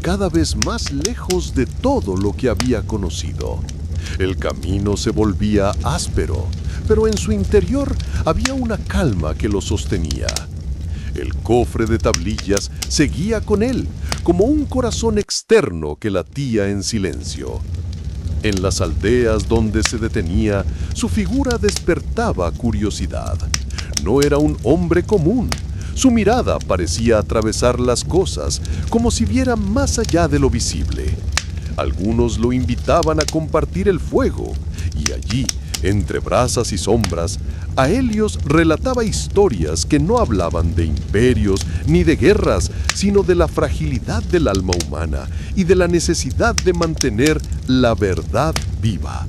cada vez más lejos de todo lo que había conocido. El camino se volvía áspero, pero en su interior había una calma que lo sostenía. El cofre de tablillas seguía con él, como un corazón externo que latía en silencio. En las aldeas donde se detenía, su figura despertaba curiosidad. No era un hombre común. Su mirada parecía atravesar las cosas, como si viera más allá de lo visible. Algunos lo invitaban a compartir el fuego, y allí, entre brasas y sombras, Aelios relataba historias que no hablaban de imperios ni de guerras, sino de la fragilidad del alma humana y de la necesidad de mantener la verdad viva.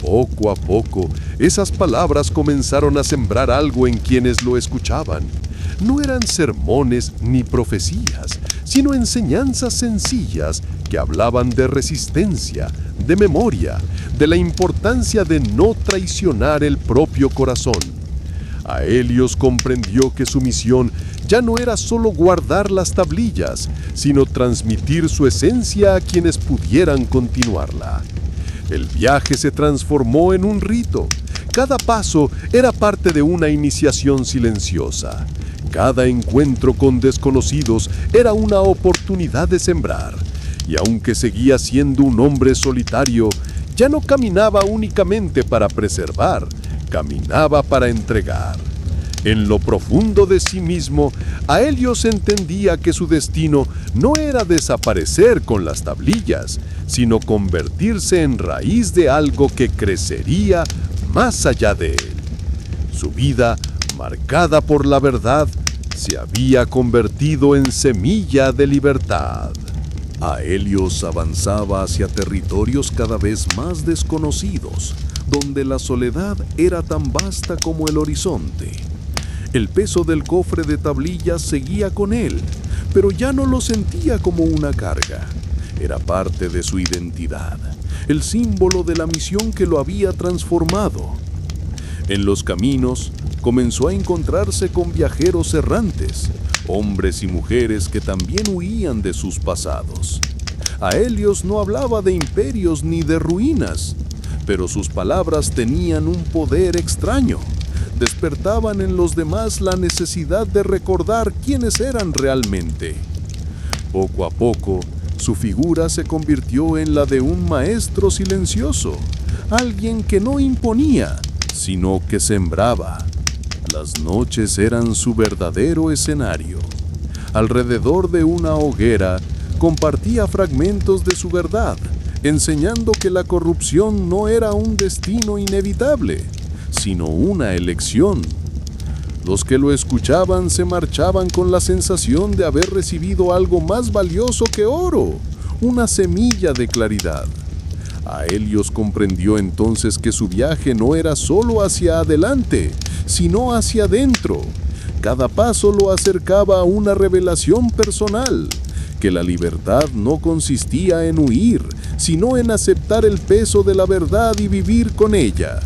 Poco a poco, esas palabras comenzaron a sembrar algo en quienes lo escuchaban. No eran sermones ni profecías, sino enseñanzas sencillas que hablaban de resistencia, de memoria, de la importancia de no traicionar el propio corazón. Aelios comprendió que su misión ya no era solo guardar las tablillas, sino transmitir su esencia a quienes pudieran continuarla. El viaje se transformó en un rito. Cada paso era parte de una iniciación silenciosa. Cada encuentro con desconocidos era una oportunidad de sembrar. Y aunque seguía siendo un hombre solitario, ya no caminaba únicamente para preservar, caminaba para entregar. En lo profundo de sí mismo, Aelios entendía que su destino no era desaparecer con las tablillas, sino convertirse en raíz de algo que crecería más allá de él. Su vida, marcada por la verdad, se había convertido en semilla de libertad. Aelios avanzaba hacia territorios cada vez más desconocidos, donde la soledad era tan vasta como el horizonte. El peso del cofre de tablillas seguía con él, pero ya no lo sentía como una carga. Era parte de su identidad, el símbolo de la misión que lo había transformado. En los caminos, comenzó a encontrarse con viajeros errantes, hombres y mujeres que también huían de sus pasados. Aelios no hablaba de imperios ni de ruinas, pero sus palabras tenían un poder extraño. Despertaban en los demás la necesidad de recordar quiénes eran realmente. Poco a poco, su figura se convirtió en la de un maestro silencioso, alguien que no imponía, sino que sembraba. Las noches eran su verdadero escenario. Alrededor de una hoguera, compartía fragmentos de su verdad, enseñando que la corrupción no era un destino inevitable, sino una elección. Los que lo escuchaban se marchaban con la sensación de haber recibido algo más valioso que oro, una semilla de claridad. Aelios comprendió entonces que su viaje no era solo hacia adelante, sino hacia adentro. Cada paso lo acercaba a una revelación personal, que la libertad no consistía en huir, sino en aceptar el peso de la verdad y vivir con ella.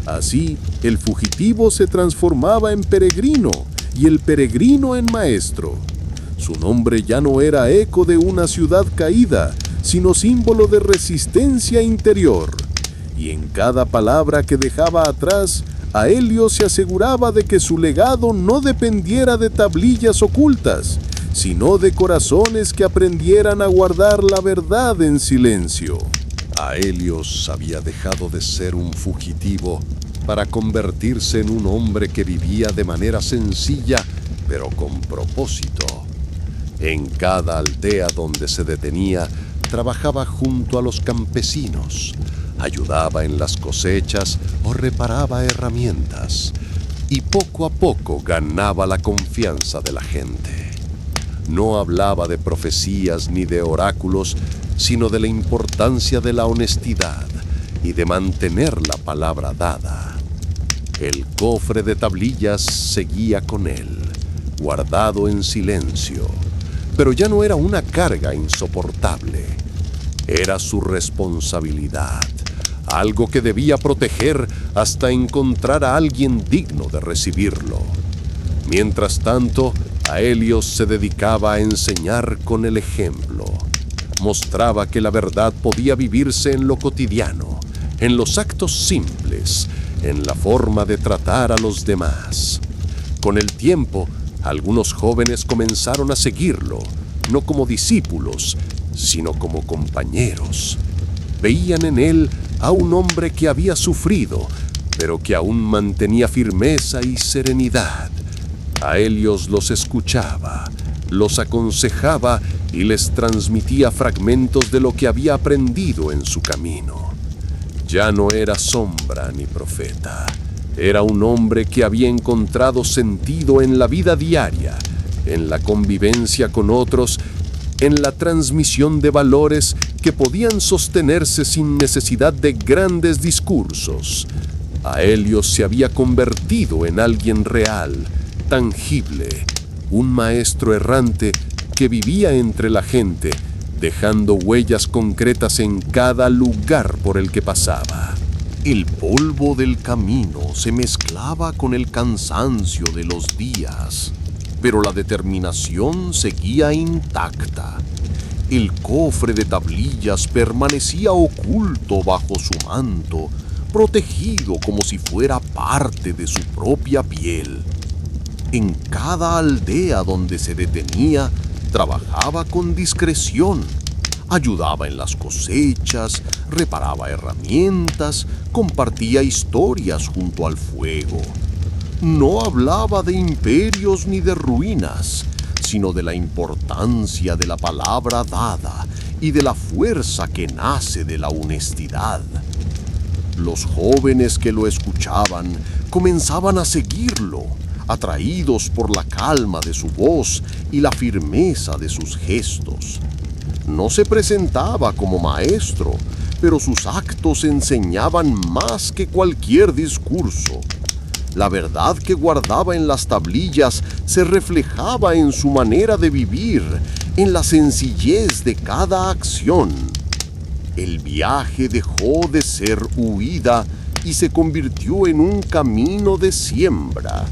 Así, el fugitivo se transformaba en peregrino y el peregrino en maestro. Su nombre ya no era eco de una ciudad caída, sino símbolo de resistencia interior. Y en cada palabra que dejaba atrás, Aelios se aseguraba de que su legado no dependiera de tablillas ocultas, sino de corazones que aprendieran a guardar la verdad en silencio. Aelios había dejado de ser un fugitivo para convertirse en un hombre que vivía de manera sencilla, pero con propósito. En cada aldea donde se detenía, trabajaba junto a los campesinos, ayudaba en las cosechas o reparaba herramientas, y poco a poco ganaba la confianza de la gente. No hablaba de profecías ni de oráculos, sino de la importancia de la honestidad y de mantener la palabra dada. El cofre de tablillas seguía con él, guardado en silencio, pero ya no era una carga insoportable. Era su responsabilidad, algo que debía proteger hasta encontrar a alguien digno de recibirlo. Mientras tanto, Aelios se dedicaba a enseñar con el ejemplo. Mostraba que la verdad podía vivirse en lo cotidiano, en los actos simples, en la forma de tratar a los demás. Con el tiempo, algunos jóvenes comenzaron a seguirlo, no como discípulos, sino como compañeros. Veían en él a un hombre que había sufrido, pero que aún mantenía firmeza y serenidad. Aelios los escuchaba, los aconsejaba y les transmitía fragmentos de lo que había aprendido en su camino. Ya no era sombra ni profeta. Era un hombre que había encontrado sentido en la vida diaria, en la convivencia con otros, en la transmisión de valores que podían sostenerse sin necesidad de grandes discursos. Aelios se había convertido en alguien real, tangible, un maestro errante que vivía entre la gente, dejando huellas concretas en cada lugar por el que pasaba. El polvo del camino se mezclaba con el cansancio de los días, pero la determinación seguía intacta. El cofre de tablillas permanecía oculto bajo su manto, protegido como si fuera parte de su propia piel. En cada aldea donde se detenía, trabajaba con discreción. Ayudaba en las cosechas, reparaba herramientas, compartía historias junto al fuego. No hablaba de imperios ni de ruinas, sino de la importancia de la palabra dada y de la fuerza que nace de la honestidad. Los jóvenes que lo escuchaban comenzaban a seguirlo, atraídos por la calma de su voz y la firmeza de sus gestos. No se presentaba como maestro, pero sus actos enseñaban más que cualquier discurso. La verdad que guardaba en las tablillas se reflejaba en su manera de vivir, en la sencillez de cada acción. El viaje dejó de ser huida y se convirtió en un camino de siembra.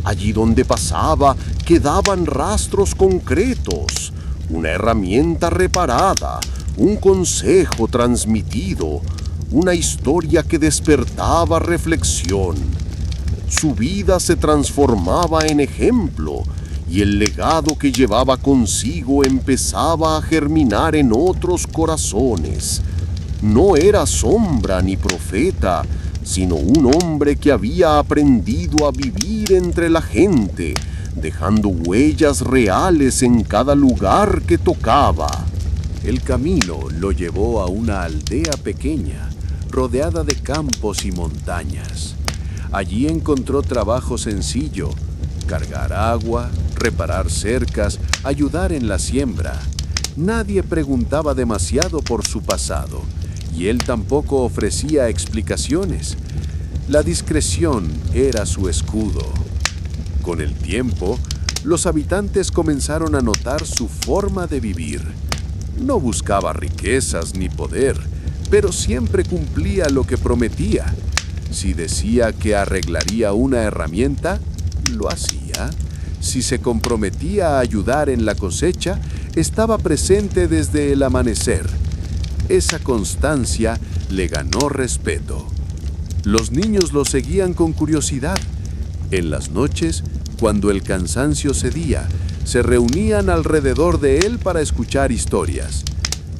Allí donde pasaba quedaban rastros concretos, una herramienta reparada, un consejo transmitido, una historia que despertaba reflexión. Su vida se transformaba en ejemplo y el legado que llevaba consigo empezaba a germinar en otros corazones. No era sombra ni profeta, sino un hombre que había aprendido a vivir entre la gente, dejando huellas reales en cada lugar que tocaba. El camino lo llevó a una aldea pequeña, rodeada de campos y montañas. Allí encontró trabajo sencillo: cargar agua, reparar cercas, ayudar en la siembra. Nadie preguntaba demasiado por su pasado, y él tampoco ofrecía explicaciones. La discreción era su escudo. Con el tiempo, los habitantes comenzaron a notar su forma de vivir. No buscaba riquezas ni poder, pero siempre cumplía lo que prometía. Si decía que arreglaría una herramienta, lo hacía. Si se comprometía a ayudar en la cosecha, estaba presente desde el amanecer. Esa constancia le ganó respeto. Los niños lo seguían con curiosidad. En las noches, cuando el cansancio cedía, se reunían alrededor de él para escuchar historias.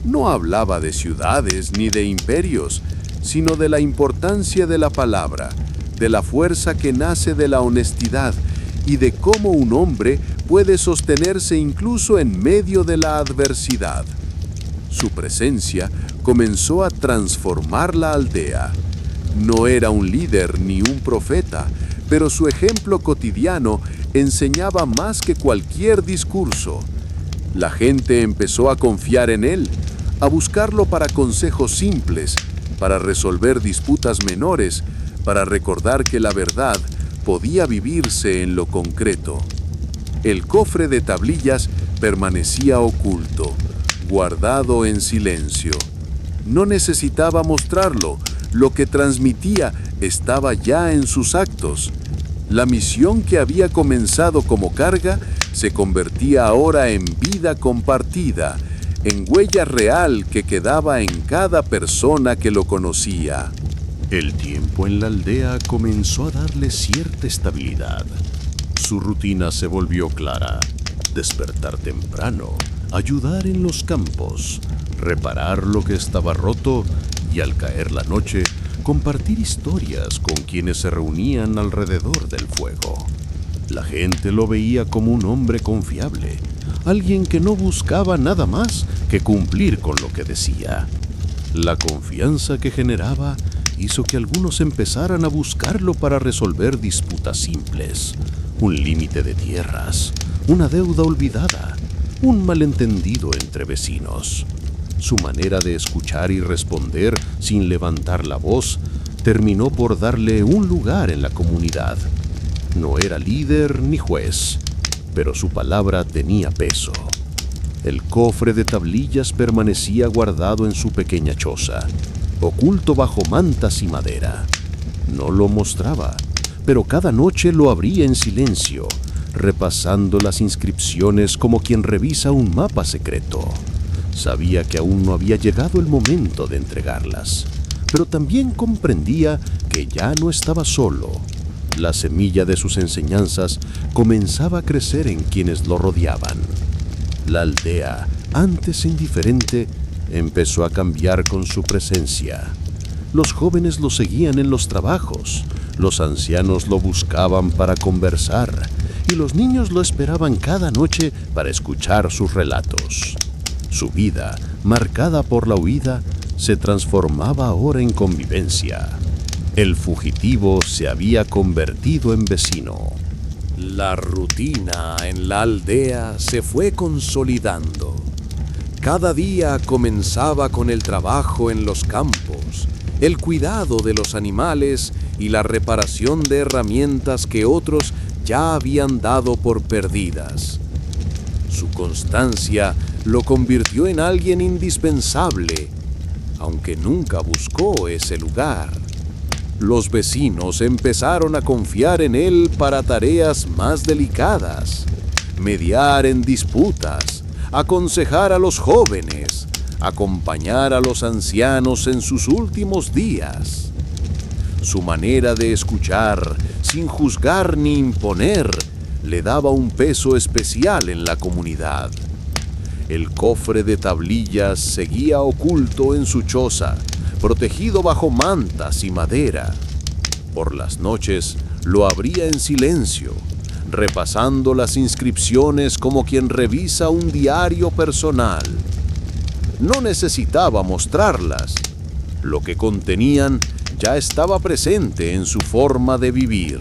No hablaba de ciudades ni de imperios, sino de la importancia de la palabra, de la fuerza que nace de la honestidad y de cómo un hombre puede sostenerse incluso en medio de la adversidad. Su presencia comenzó a transformar la aldea. No era un líder ni un profeta, pero su ejemplo cotidiano enseñaba más que cualquier discurso. La gente empezó a confiar en él, a buscarlo para consejos simples, para resolver disputas menores, para recordar que la verdad podía vivirse en lo concreto. El cofre de tablillas permanecía oculto, guardado en silencio. No necesitaba mostrarlo, lo que transmitía estaba ya en sus actos. La misión que había comenzado como carga se convertía ahora en vida compartida, en huella real que quedaba en cada persona que lo conocía. El tiempo en la aldea comenzó a darle cierta estabilidad. Su rutina se volvió clara: despertar temprano, ayudar en los campos, reparar lo que estaba roto y, al caer la noche, compartir historias con quienes se reunían alrededor del fuego. La gente lo veía como un hombre confiable, alguien que no buscaba nada más que cumplir con lo que decía. La confianza que generaba hizo que algunos empezaran a buscarlo para resolver disputas simples, un límite de tierras, una deuda olvidada, un malentendido entre vecinos. Su manera de escuchar y responder sin levantar la voz terminó por darle un lugar en la comunidad. No era líder ni juez, pero su palabra tenía peso. El cofre de tablillas permanecía guardado en su pequeña choza, oculto bajo mantas y madera. No lo mostraba, pero cada noche lo abría en silencio, repasando las inscripciones como quien revisa un mapa secreto. Sabía que aún no había llegado el momento de entregarlas, pero también comprendía que ya no estaba solo. La semilla de sus enseñanzas comenzaba a crecer en quienes lo rodeaban. La aldea, antes indiferente, empezó a cambiar con su presencia. Los jóvenes lo seguían en los trabajos, los ancianos lo buscaban para conversar y los niños lo esperaban cada noche para escuchar sus relatos. Su vida, marcada por la huida, se transformaba ahora en convivencia. El fugitivo se había convertido en vecino. La rutina en la aldea se fue consolidando. Cada día comenzaba con el trabajo en los campos, el cuidado de los animales y la reparación de herramientas que otros ya habían dado por perdidas. Su constancia lo convirtió en alguien indispensable, aunque nunca buscó ese lugar. Los vecinos empezaron a confiar en él para tareas más delicadas, mediar en disputas, aconsejar a los jóvenes, acompañar a los ancianos en sus últimos días. Su manera de escuchar, sin juzgar ni imponer, le daba un peso especial en la comunidad. El cofre de tablillas seguía oculto en su choza, protegido bajo mantas y madera. Por las noches lo abría en silencio, repasando las inscripciones como quien revisa un diario personal. No necesitaba mostrarlas. Lo que contenían ya estaba presente en su forma de vivir.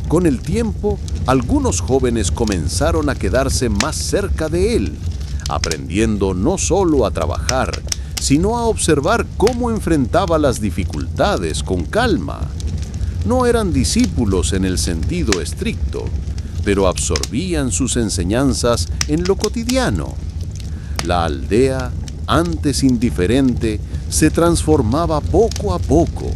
Con el tiempo, algunos jóvenes comenzaron a quedarse más cerca de él, aprendiendo no solo a trabajar, sino a observar cómo enfrentaba las dificultades con calma. No eran discípulos en el sentido estricto, pero absorbían sus enseñanzas en lo cotidiano. La aldea, antes indiferente, se transformaba poco a poco.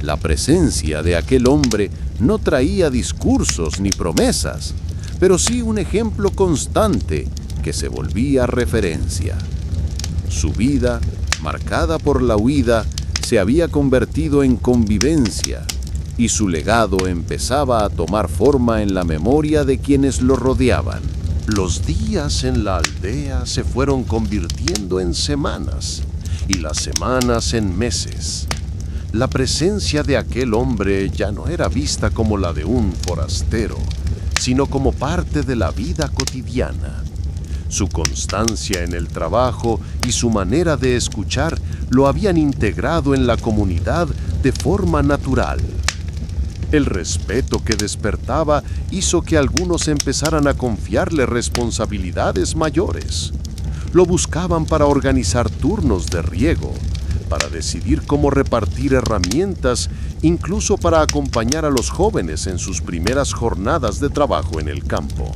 La presencia de aquel hombre no traía discursos ni promesas, pero sí un ejemplo constante que se volvía referencia. Su vida, marcada por la huida, se había convertido en convivencia, y su legado empezaba a tomar forma en la memoria de quienes lo rodeaban. Los días en la aldea se fueron convirtiendo en semanas, y las semanas en meses. La presencia de aquel hombre ya no era vista como la de un forastero, sino como parte de la vida cotidiana. Su constancia en el trabajo y su manera de escuchar lo habían integrado en la comunidad de forma natural. El respeto que despertaba hizo que algunos empezaran a confiarle responsabilidades mayores. Lo buscaban para organizar turnos de riego, para decidir cómo repartir herramientas, incluso para acompañar a los jóvenes en sus primeras jornadas de trabajo en el campo.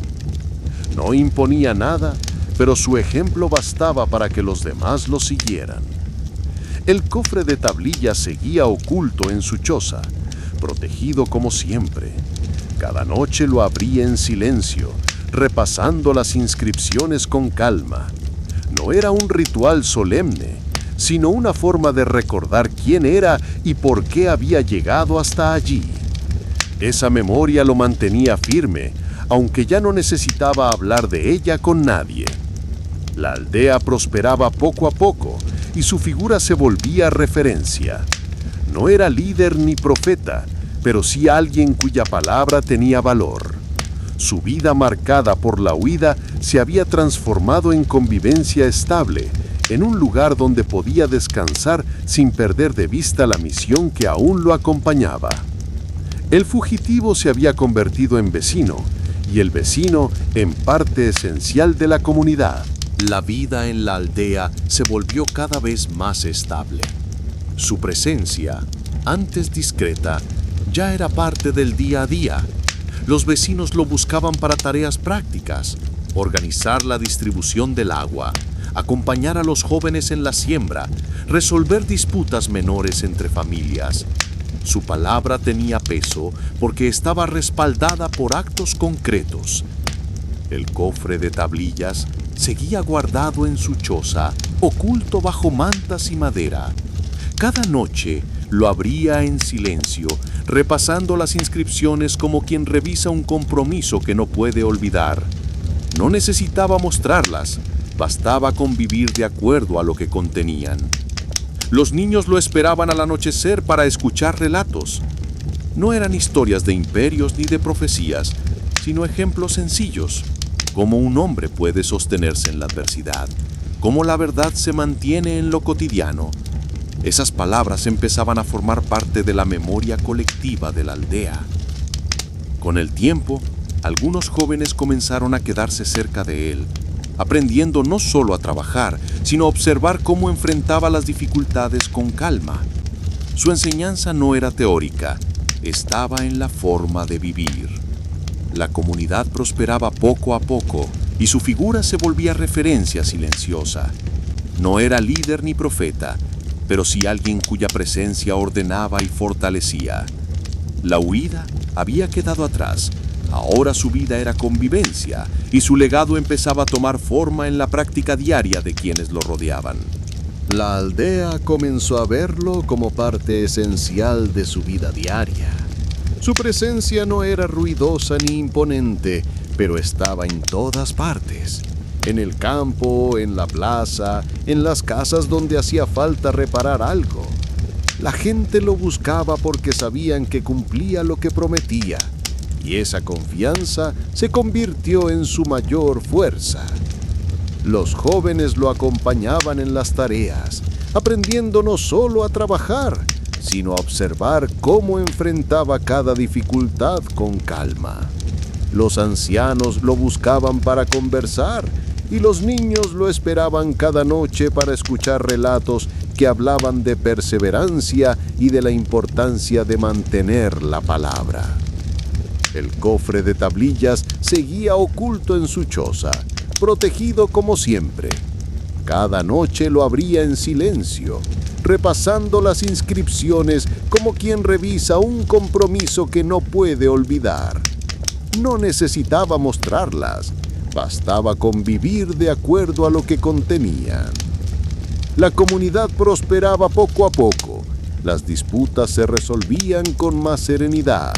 No imponía nada, pero su ejemplo bastaba para que los demás lo siguieran. El cofre de tablillas seguía oculto en su choza, protegido como siempre. Cada noche lo abría en silencio, repasando las inscripciones con calma. No era un ritual solemne, sino una forma de recordar quién era y por qué había llegado hasta allí. Esa memoria lo mantenía firme, aunque ya no necesitaba hablar de ella con nadie. La aldea prosperaba poco a poco y su figura se volvía referencia. No era líder ni profeta, pero sí alguien cuya palabra tenía valor. Su vida marcada por la huida se había transformado en convivencia estable, en un lugar donde podía descansar sin perder de vista la misión que aún lo acompañaba. El fugitivo se había convertido en vecino, y el vecino en parte esencial de la comunidad. La vida en la aldea se volvió cada vez más estable. Su presencia, antes discreta, ya era parte del día a día. Los vecinos lo buscaban para tareas prácticas, organizar la distribución del agua, acompañar a los jóvenes en la siembra, resolver disputas menores entre familias. Su palabra tenía peso porque estaba respaldada por actos concretos. El cofre de tablillas seguía guardado en su choza, oculto bajo mantas y madera. Cada noche lo abría en silencio, repasando las inscripciones como quien revisa un compromiso que no puede olvidar. No necesitaba mostrarlas, bastaba convivir de acuerdo a lo que contenían. Los niños lo esperaban al anochecer para escuchar relatos. No eran historias de imperios ni de profecías, sino ejemplos sencillos. Cómo un hombre puede sostenerse en la adversidad, cómo la verdad se mantiene en lo cotidiano. Esas palabras empezaban a formar parte de la memoria colectiva de la aldea. Con el tiempo, algunos jóvenes comenzaron a quedarse cerca de él, aprendiendo no solo a trabajar, sino a observar cómo enfrentaba las dificultades con calma. Su enseñanza no era teórica, estaba en la forma de vivir. La comunidad prosperaba poco a poco y su figura se volvía referencia silenciosa. No era líder ni profeta, pero sí alguien cuya presencia ordenaba y fortalecía. La huida había quedado atrás. Ahora su vida era convivencia y su legado empezaba a tomar forma en la práctica diaria de quienes lo rodeaban. La aldea comenzó a verlo como parte esencial de su vida diaria. Su presencia no era ruidosa ni imponente, pero estaba en todas partes. En el campo, en la plaza, en las casas donde hacía falta reparar algo. La gente lo buscaba porque sabían que cumplía lo que prometía, y esa confianza se convirtió en su mayor fuerza. Los jóvenes lo acompañaban en las tareas, aprendiendo no solo a trabajar, sino a observar cómo enfrentaba cada dificultad con calma. Los ancianos lo buscaban para conversar y los niños lo esperaban cada noche para escuchar relatos que hablaban de perseverancia y de la importancia de mantener la palabra. El cofre de tablillas seguía oculto en su choza, protegido como siempre. Cada noche lo abría en silencio, repasando las inscripciones como quien revisa un compromiso que no puede olvidar. No necesitaba mostrarlas, bastaba convivir de acuerdo a lo que contenían. La comunidad prosperaba poco a poco, las disputas se resolvían con más serenidad,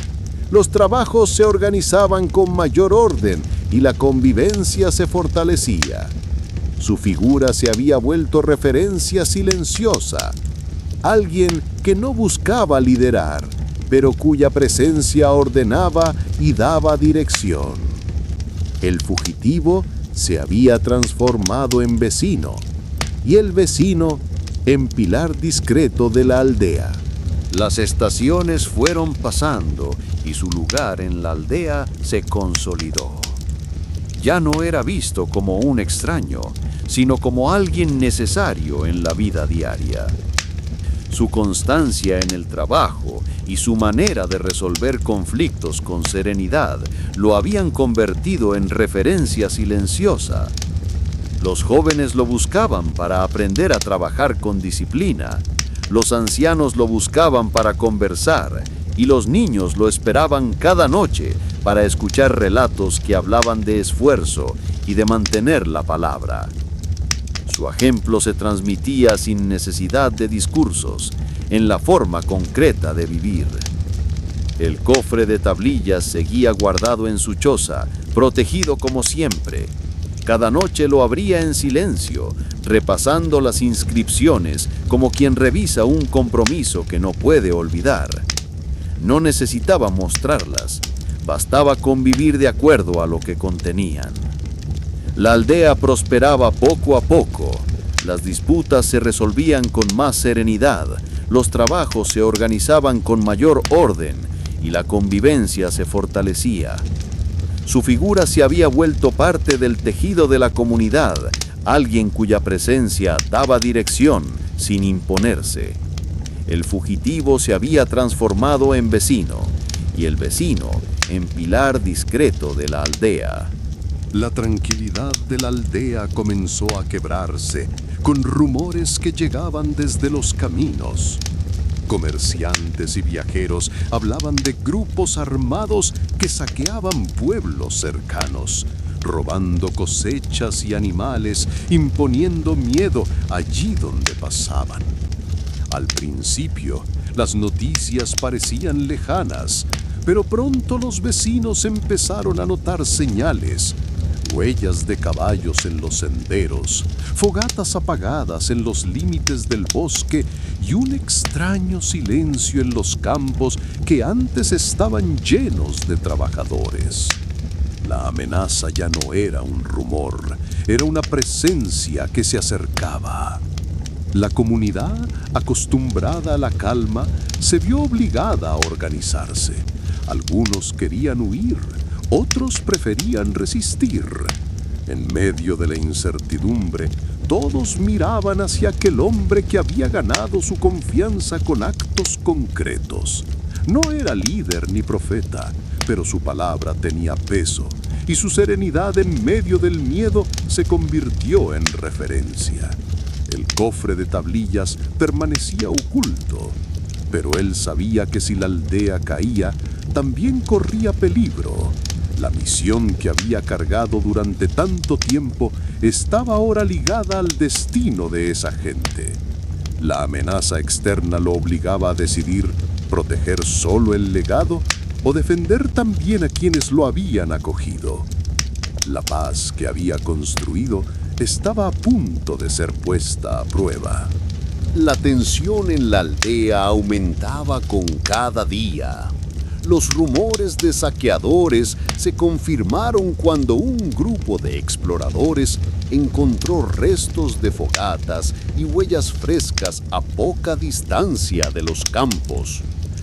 los trabajos se organizaban con mayor orden y la convivencia se fortalecía. Su figura se había vuelto referencia silenciosa, alguien que no buscaba liderar, pero cuya presencia ordenaba y daba dirección. El fugitivo se había transformado en vecino, y el vecino en pilar discreto de la aldea. Las estaciones fueron pasando y su lugar en la aldea se consolidó. Ya no era visto como un extraño, sino como alguien necesario en la vida diaria. Su constancia en el trabajo y su manera de resolver conflictos con serenidad lo habían convertido en referencia silenciosa. Los jóvenes lo buscaban para aprender a trabajar con disciplina, los ancianos lo buscaban para conversar y los niños lo esperaban cada noche para escuchar relatos que hablaban de esfuerzo y de mantener la palabra. Su ejemplo se transmitía sin necesidad de discursos, en la forma concreta de vivir. El cofre de tablillas seguía guardado en su choza, protegido como siempre. Cada noche lo abría en silencio, repasando las inscripciones como quien revisa un compromiso que no puede olvidar. No necesitaba mostrarlas, bastaba convivir de acuerdo a lo que contenían. La aldea prosperaba poco a poco, las disputas se resolvían con más serenidad, los trabajos se organizaban con mayor orden y la convivencia se fortalecía. Su figura se había vuelto parte del tejido de la comunidad, alguien cuya presencia daba dirección sin imponerse. El fugitivo se había transformado en vecino y el vecino en pilar discreto de la aldea. La tranquilidad de la aldea comenzó a quebrarse con rumores que llegaban desde los caminos. Comerciantes y viajeros hablaban de grupos armados que saqueaban pueblos cercanos, robando cosechas y animales, imponiendo miedo allí donde pasaban. Al principio, las noticias parecían lejanas, pero pronto los vecinos empezaron a notar señales: huellas de caballos en los senderos, fogatas apagadas en los límites del bosque y un extraño silencio en los campos que antes estaban llenos de trabajadores. La amenaza ya no era un rumor, era una presencia que se acercaba. La comunidad, acostumbrada a la calma, se vio obligada a organizarse. Algunos querían huir, otros preferían resistir. En medio de la incertidumbre, todos miraban hacia aquel hombre que había ganado su confianza con actos concretos. No era líder ni profeta, pero su palabra tenía peso, y su serenidad en medio del miedo se convirtió en referencia. El cofre de tablillas permanecía oculto, pero él sabía que si la aldea caía, también corría peligro. La misión que había cargado durante tanto tiempo estaba ahora ligada al destino de esa gente. La amenaza externa lo obligaba a decidir proteger solo el legado o defender también a quienes lo habían acogido. La paz que había construido estaba a punto de ser puesta a prueba. La tensión en la aldea aumentaba con cada día. Los rumores de saqueadores se confirmaron cuando un grupo de exploradores encontró restos de fogatas y huellas frescas a poca distancia de los campos.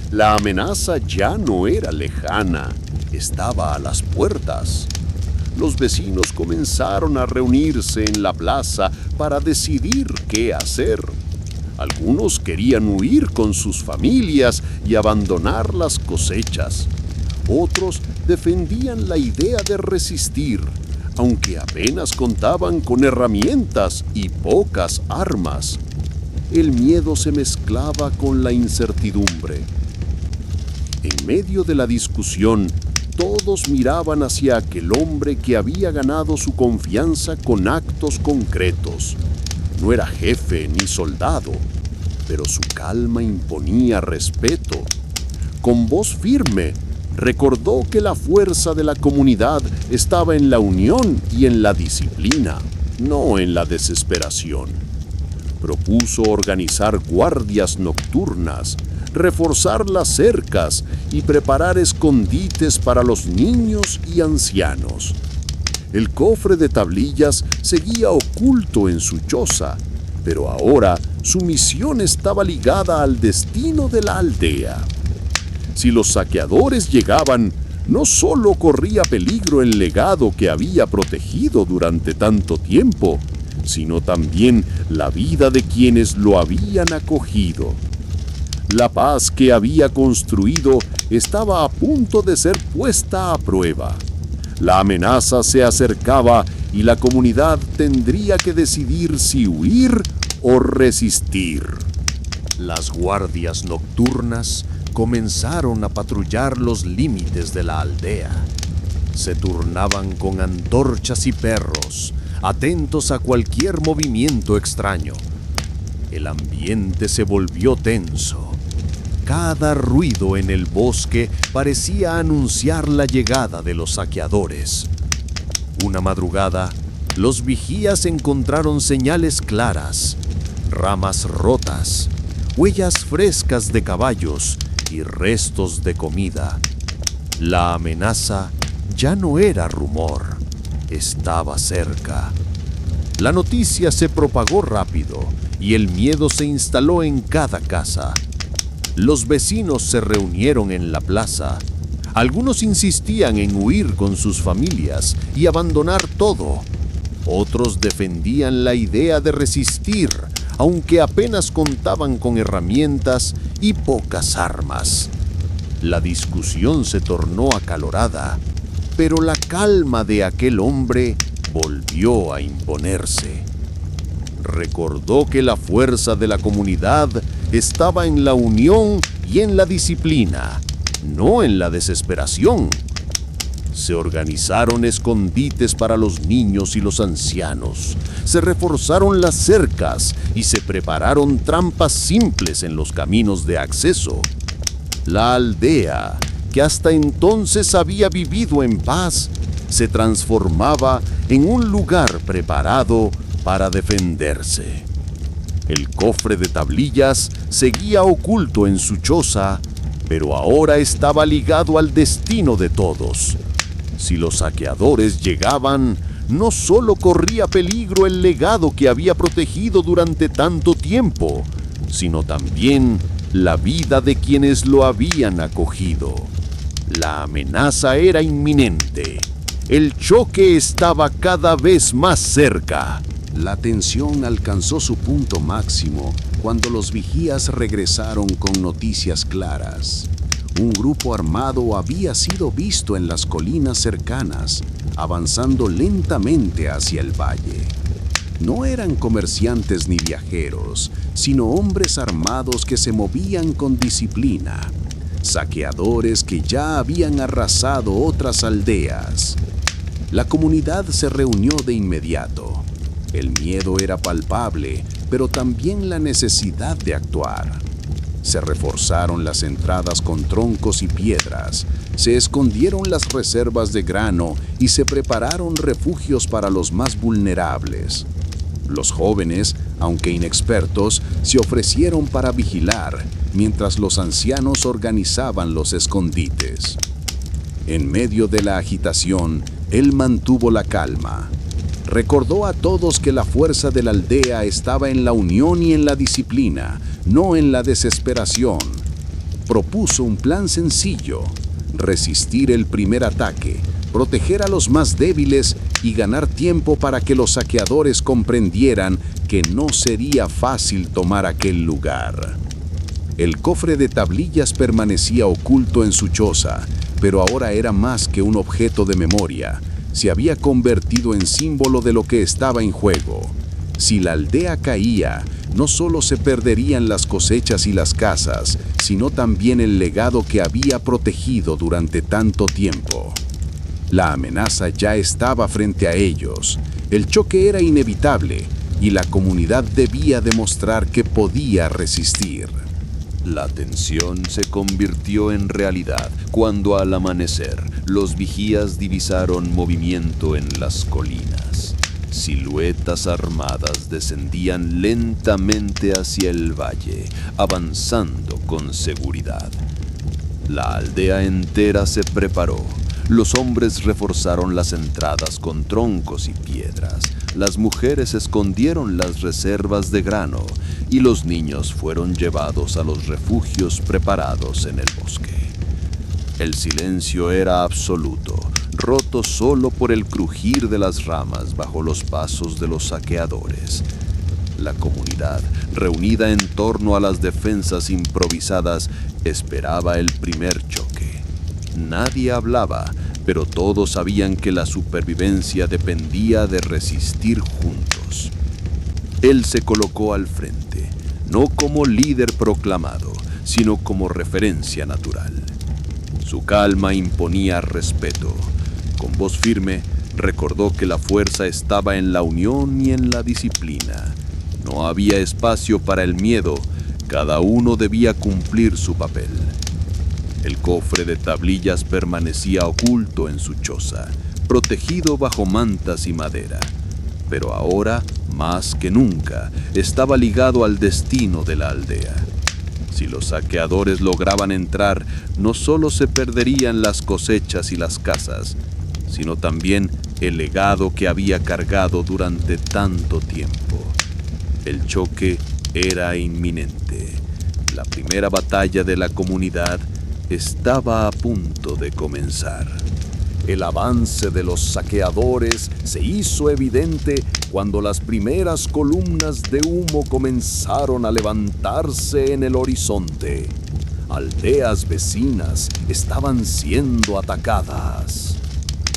La amenaza ya no era lejana, estaba a las puertas. Los vecinos comenzaron a reunirse en la plaza para decidir qué hacer. Algunos querían huir con sus familias y abandonar las cosechas. Otros defendían la idea de resistir, aunque apenas contaban con herramientas y pocas armas. El miedo se mezclaba con la incertidumbre. En medio de la discusión, todos miraban hacia aquel hombre que había ganado su confianza con actos concretos. No era jefe ni soldado, pero su calma imponía respeto. Con voz firme, recordó que la fuerza de la comunidad estaba en la unión y en la disciplina, no en la desesperación. Propuso organizar guardias nocturnas, reforzar las cercas y preparar escondites para los niños y ancianos. El cofre de tablillas seguía oculto en su choza, pero ahora su misión estaba ligada al destino de la aldea. Si los saqueadores llegaban, no solo corría peligro el legado que había protegido durante tanto tiempo, sino también la vida de quienes lo habían acogido. La paz que había construido estaba a punto de ser puesta a prueba. La amenaza se acercaba y la comunidad tendría que decidir si huir o resistir. Las guardias nocturnas comenzaron a patrullar los límites de la aldea. Se turnaban con antorchas y perros, atentos a cualquier movimiento extraño. El ambiente se volvió tenso. Cada ruido en el bosque parecía anunciar la llegada de los saqueadores. Una madrugada, los vigías encontraron señales claras, ramas rotas, huellas frescas de caballos y restos de comida. La amenaza ya no era rumor, estaba cerca. La noticia se propagó rápido y el miedo se instaló en cada casa. Los vecinos se reunieron en la plaza. Algunos insistían en huir con sus familias y abandonar todo. Otros defendían la idea de resistir, aunque apenas contaban con herramientas y pocas armas. La discusión se tornó acalorada, pero la calma de aquel hombre volvió a imponerse. Recordó que la fuerza de la comunidad estaba en la unión y en la disciplina, no en la desesperación. Se organizaron escondites para los niños y los ancianos, se reforzaron las cercas y se prepararon trampas simples en los caminos de acceso. La aldea, que hasta entonces había vivido en paz, se transformaba en un lugar preparado para defenderse. El cofre de tablillas seguía oculto en su choza, pero ahora estaba ligado al destino de todos. Si los saqueadores llegaban, no solo corría peligro el legado que había protegido durante tanto tiempo, sino también la vida de quienes lo habían acogido. La amenaza era inminente. El choque estaba cada vez más cerca. La tensión alcanzó su punto máximo cuando los vigías regresaron con noticias claras. Un grupo armado había sido visto en las colinas cercanas, avanzando lentamente hacia el valle. No eran comerciantes ni viajeros, sino hombres armados que se movían con disciplina, saqueadores que ya habían arrasado otras aldeas. La comunidad se reunió de inmediato. El miedo era palpable, pero también la necesidad de actuar. Se reforzaron las entradas con troncos y piedras, se escondieron las reservas de grano y se prepararon refugios para los más vulnerables. Los jóvenes, aunque inexpertos, se ofrecieron para vigilar, mientras los ancianos organizaban los escondites. En medio de la agitación, él mantuvo la calma. Recordó a todos que la fuerza de la aldea estaba en la unión y en la disciplina, no en la desesperación. Propuso un plan sencillo: resistir el primer ataque, proteger a los más débiles y ganar tiempo para que los saqueadores comprendieran que no sería fácil tomar aquel lugar. El cofre de tablillas permanecía oculto en su choza, pero ahora era más que un objeto de memoria. Se había convertido en símbolo de lo que estaba en juego. Si la aldea caía, no solo se perderían las cosechas y las casas, sino también el legado que había protegido durante tanto tiempo. La amenaza ya estaba frente a ellos. El choque era inevitable y la comunidad debía demostrar que podía resistir. La tensión se convirtió en realidad cuando al amanecer los vigías divisaron movimiento en las colinas. Siluetas armadas descendían lentamente hacia el valle, avanzando con seguridad. La aldea entera se preparó. Los hombres reforzaron las entradas con troncos y piedras. Las mujeres escondieron las reservas de grano y los niños fueron llevados a los refugios preparados en el bosque. El silencio era absoluto, roto solo por el crujir de las ramas bajo los pasos de los saqueadores. La comunidad, reunida en torno a las defensas improvisadas, esperaba el primer choque. Nadie hablaba, pero todos sabían que la supervivencia dependía de resistir juntos. Él se colocó al frente, no como líder proclamado, sino como referencia natural. Su calma imponía respeto. Con voz firme, recordó que la fuerza estaba en la unión y en la disciplina. No había espacio para el miedo, cada uno debía cumplir su papel. El cofre de tablillas permanecía oculto en su choza, protegido bajo mantas y madera. Pero ahora, más que nunca, estaba ligado al destino de la aldea. Si los saqueadores lograban entrar, no solo se perderían las cosechas y las casas, sino también el legado que había cargado durante tanto tiempo. El choque era inminente. La primera batalla de la comunidad estaba a punto de comenzar. El avance de los saqueadores se hizo evidente cuando las primeras columnas de humo comenzaron a levantarse en el horizonte. Aldeas vecinas estaban siendo atacadas.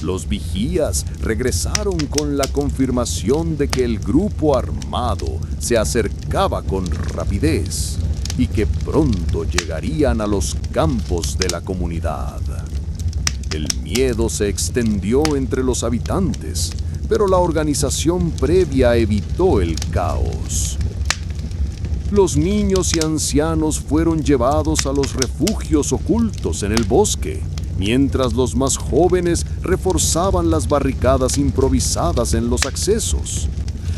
Los vigías regresaron con la confirmación de que el grupo armado se acercaba con rapidez y que pronto llegarían a los campos de la comunidad. El miedo se extendió entre los habitantes, pero la organización previa evitó el caos. Los niños y ancianos fueron llevados a los refugios ocultos en el bosque, mientras los más jóvenes reforzaban las barricadas improvisadas en los accesos.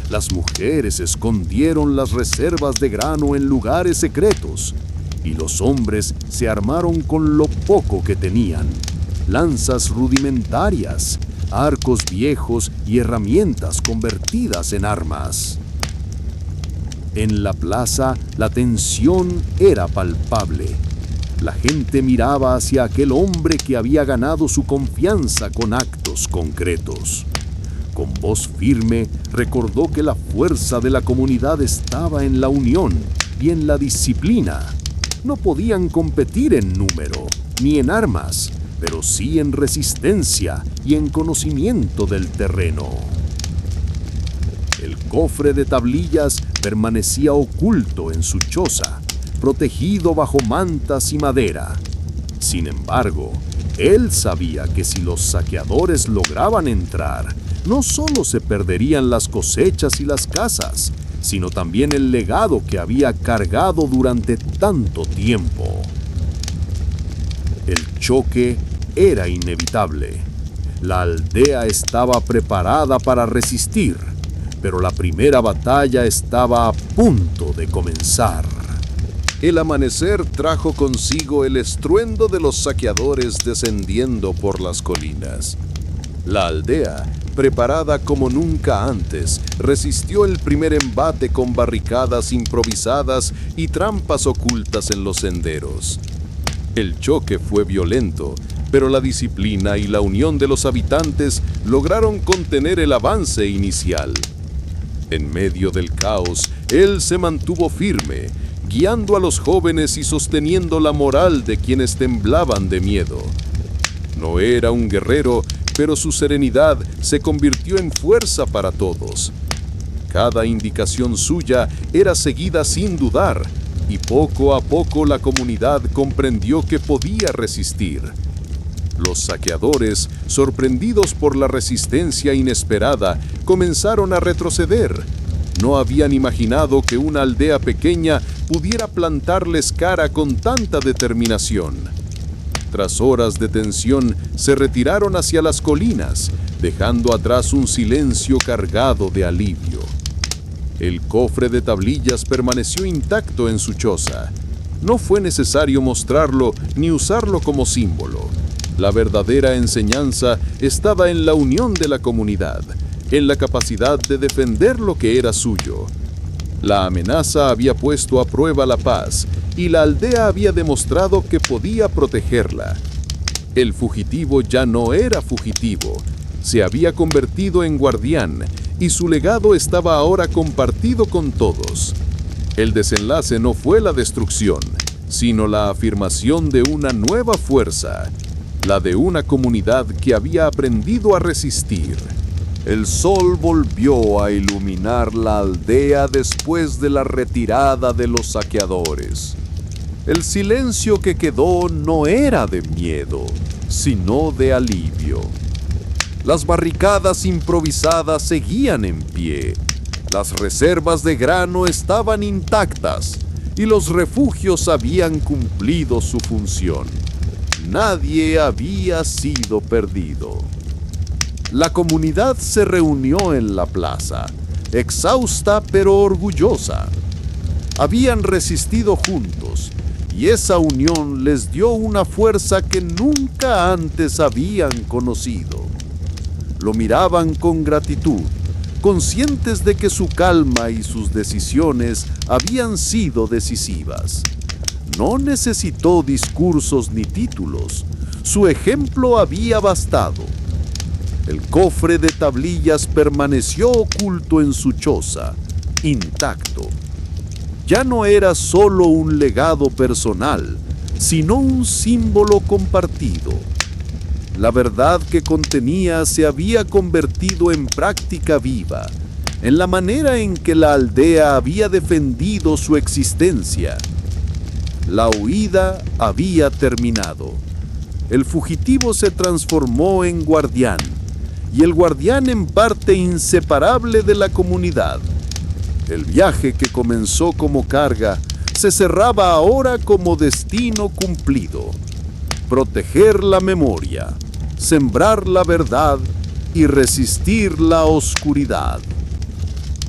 Las mujeres escondieron las reservas de grano en lugares secretos, y los hombres se armaron con lo poco que tenían: lanzas rudimentarias, arcos viejos y herramientas convertidas en armas. En la plaza, la tensión era palpable. La gente miraba hacia aquel hombre que había ganado su confianza con actos concretos. Con voz firme, recordó que la fuerza de la comunidad estaba en la unión y en la disciplina. No podían competir en número, ni en armas, pero sí en resistencia y en conocimiento del terreno. El cofre de tablillas permanecía oculto en su choza, protegido bajo mantas y madera. Sin embargo, él sabía que si los saqueadores lograban entrar, no solo se perderían las cosechas y las casas, sino también el legado que había cargado durante tanto tiempo. El choque era inevitable. La aldea estaba preparada para resistir, pero la primera batalla estaba a punto de comenzar. El amanecer trajo consigo el estruendo de los saqueadores descendiendo por las colinas. La aldea, preparada como nunca antes, resistió el primer embate con barricadas improvisadas y trampas ocultas en los senderos. El choque fue violento, pero la disciplina y la unión de los habitantes lograron contener el avance inicial. En medio del caos, él se mantuvo firme, guiando a los jóvenes y sosteniendo la moral de quienes temblaban de miedo. No era un guerrero, pero su serenidad se convirtió en fuerza para todos. Cada indicación suya era seguida sin dudar, y poco a poco la comunidad comprendió que podía resistir. Los saqueadores, sorprendidos por la resistencia inesperada, comenzaron a retroceder. No habían imaginado que una aldea pequeña pudiera plantarles cara con tanta determinación. Tras horas de tensión, se retiraron hacia las colinas, dejando atrás un silencio cargado de alivio. El cofre de tablillas permaneció intacto en su choza. No fue necesario mostrarlo ni usarlo como símbolo. La verdadera enseñanza estaba en la unión de la comunidad, en la capacidad de defender lo que era suyo. La amenaza había puesto a prueba la paz, y la aldea había demostrado que podía protegerla. El fugitivo ya no era fugitivo, se había convertido en guardián y su legado estaba ahora compartido con todos. El desenlace no fue la destrucción, sino la afirmación de una nueva fuerza, la de una comunidad que había aprendido a resistir. El sol volvió a iluminar la aldea después de la retirada de los saqueadores. El silencio que quedó no era de miedo, sino de alivio. Las barricadas improvisadas seguían en pie, las reservas de grano estaban intactas y los refugios habían cumplido su función. Nadie había sido perdido. La comunidad se reunió en la plaza, exhausta pero orgullosa. Habían resistido juntos y esa unión les dio una fuerza que nunca antes habían conocido. Lo miraban con gratitud, conscientes de que su calma y sus decisiones habían sido decisivas. No necesitó discursos ni títulos, su ejemplo había bastado. El cofre de tablillas permaneció oculto en su choza, intacto. Ya no era solo un legado personal, sino un símbolo compartido. La verdad que contenía se había convertido en práctica viva, en la manera en que la aldea había defendido su existencia. La huida había terminado. El fugitivo se transformó en guardián, y el guardián en parte inseparable de la comunidad. El viaje que comenzó como carga se cerraba ahora como destino cumplido. Proteger la memoria, sembrar la verdad y resistir la oscuridad.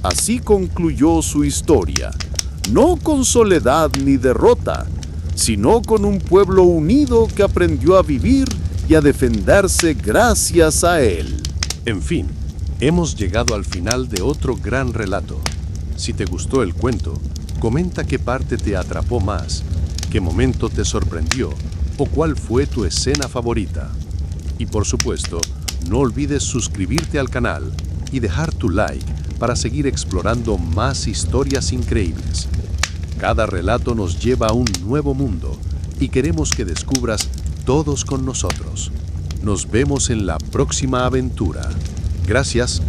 Así concluyó su historia, no con soledad ni derrota, sino con un pueblo unido que aprendió a vivir y a defenderse gracias a él. En fin, hemos llegado al final de otro gran relato. Si te gustó el cuento, comenta qué parte te atrapó más, qué momento te sorprendió o cuál fue tu escena favorita. Y por supuesto, no olvides suscribirte al canal y dejar tu like para seguir explorando más historias increíbles. Cada relato nos lleva a un nuevo mundo y queremos que descubras todos con nosotros. Nos vemos en la próxima aventura. Gracias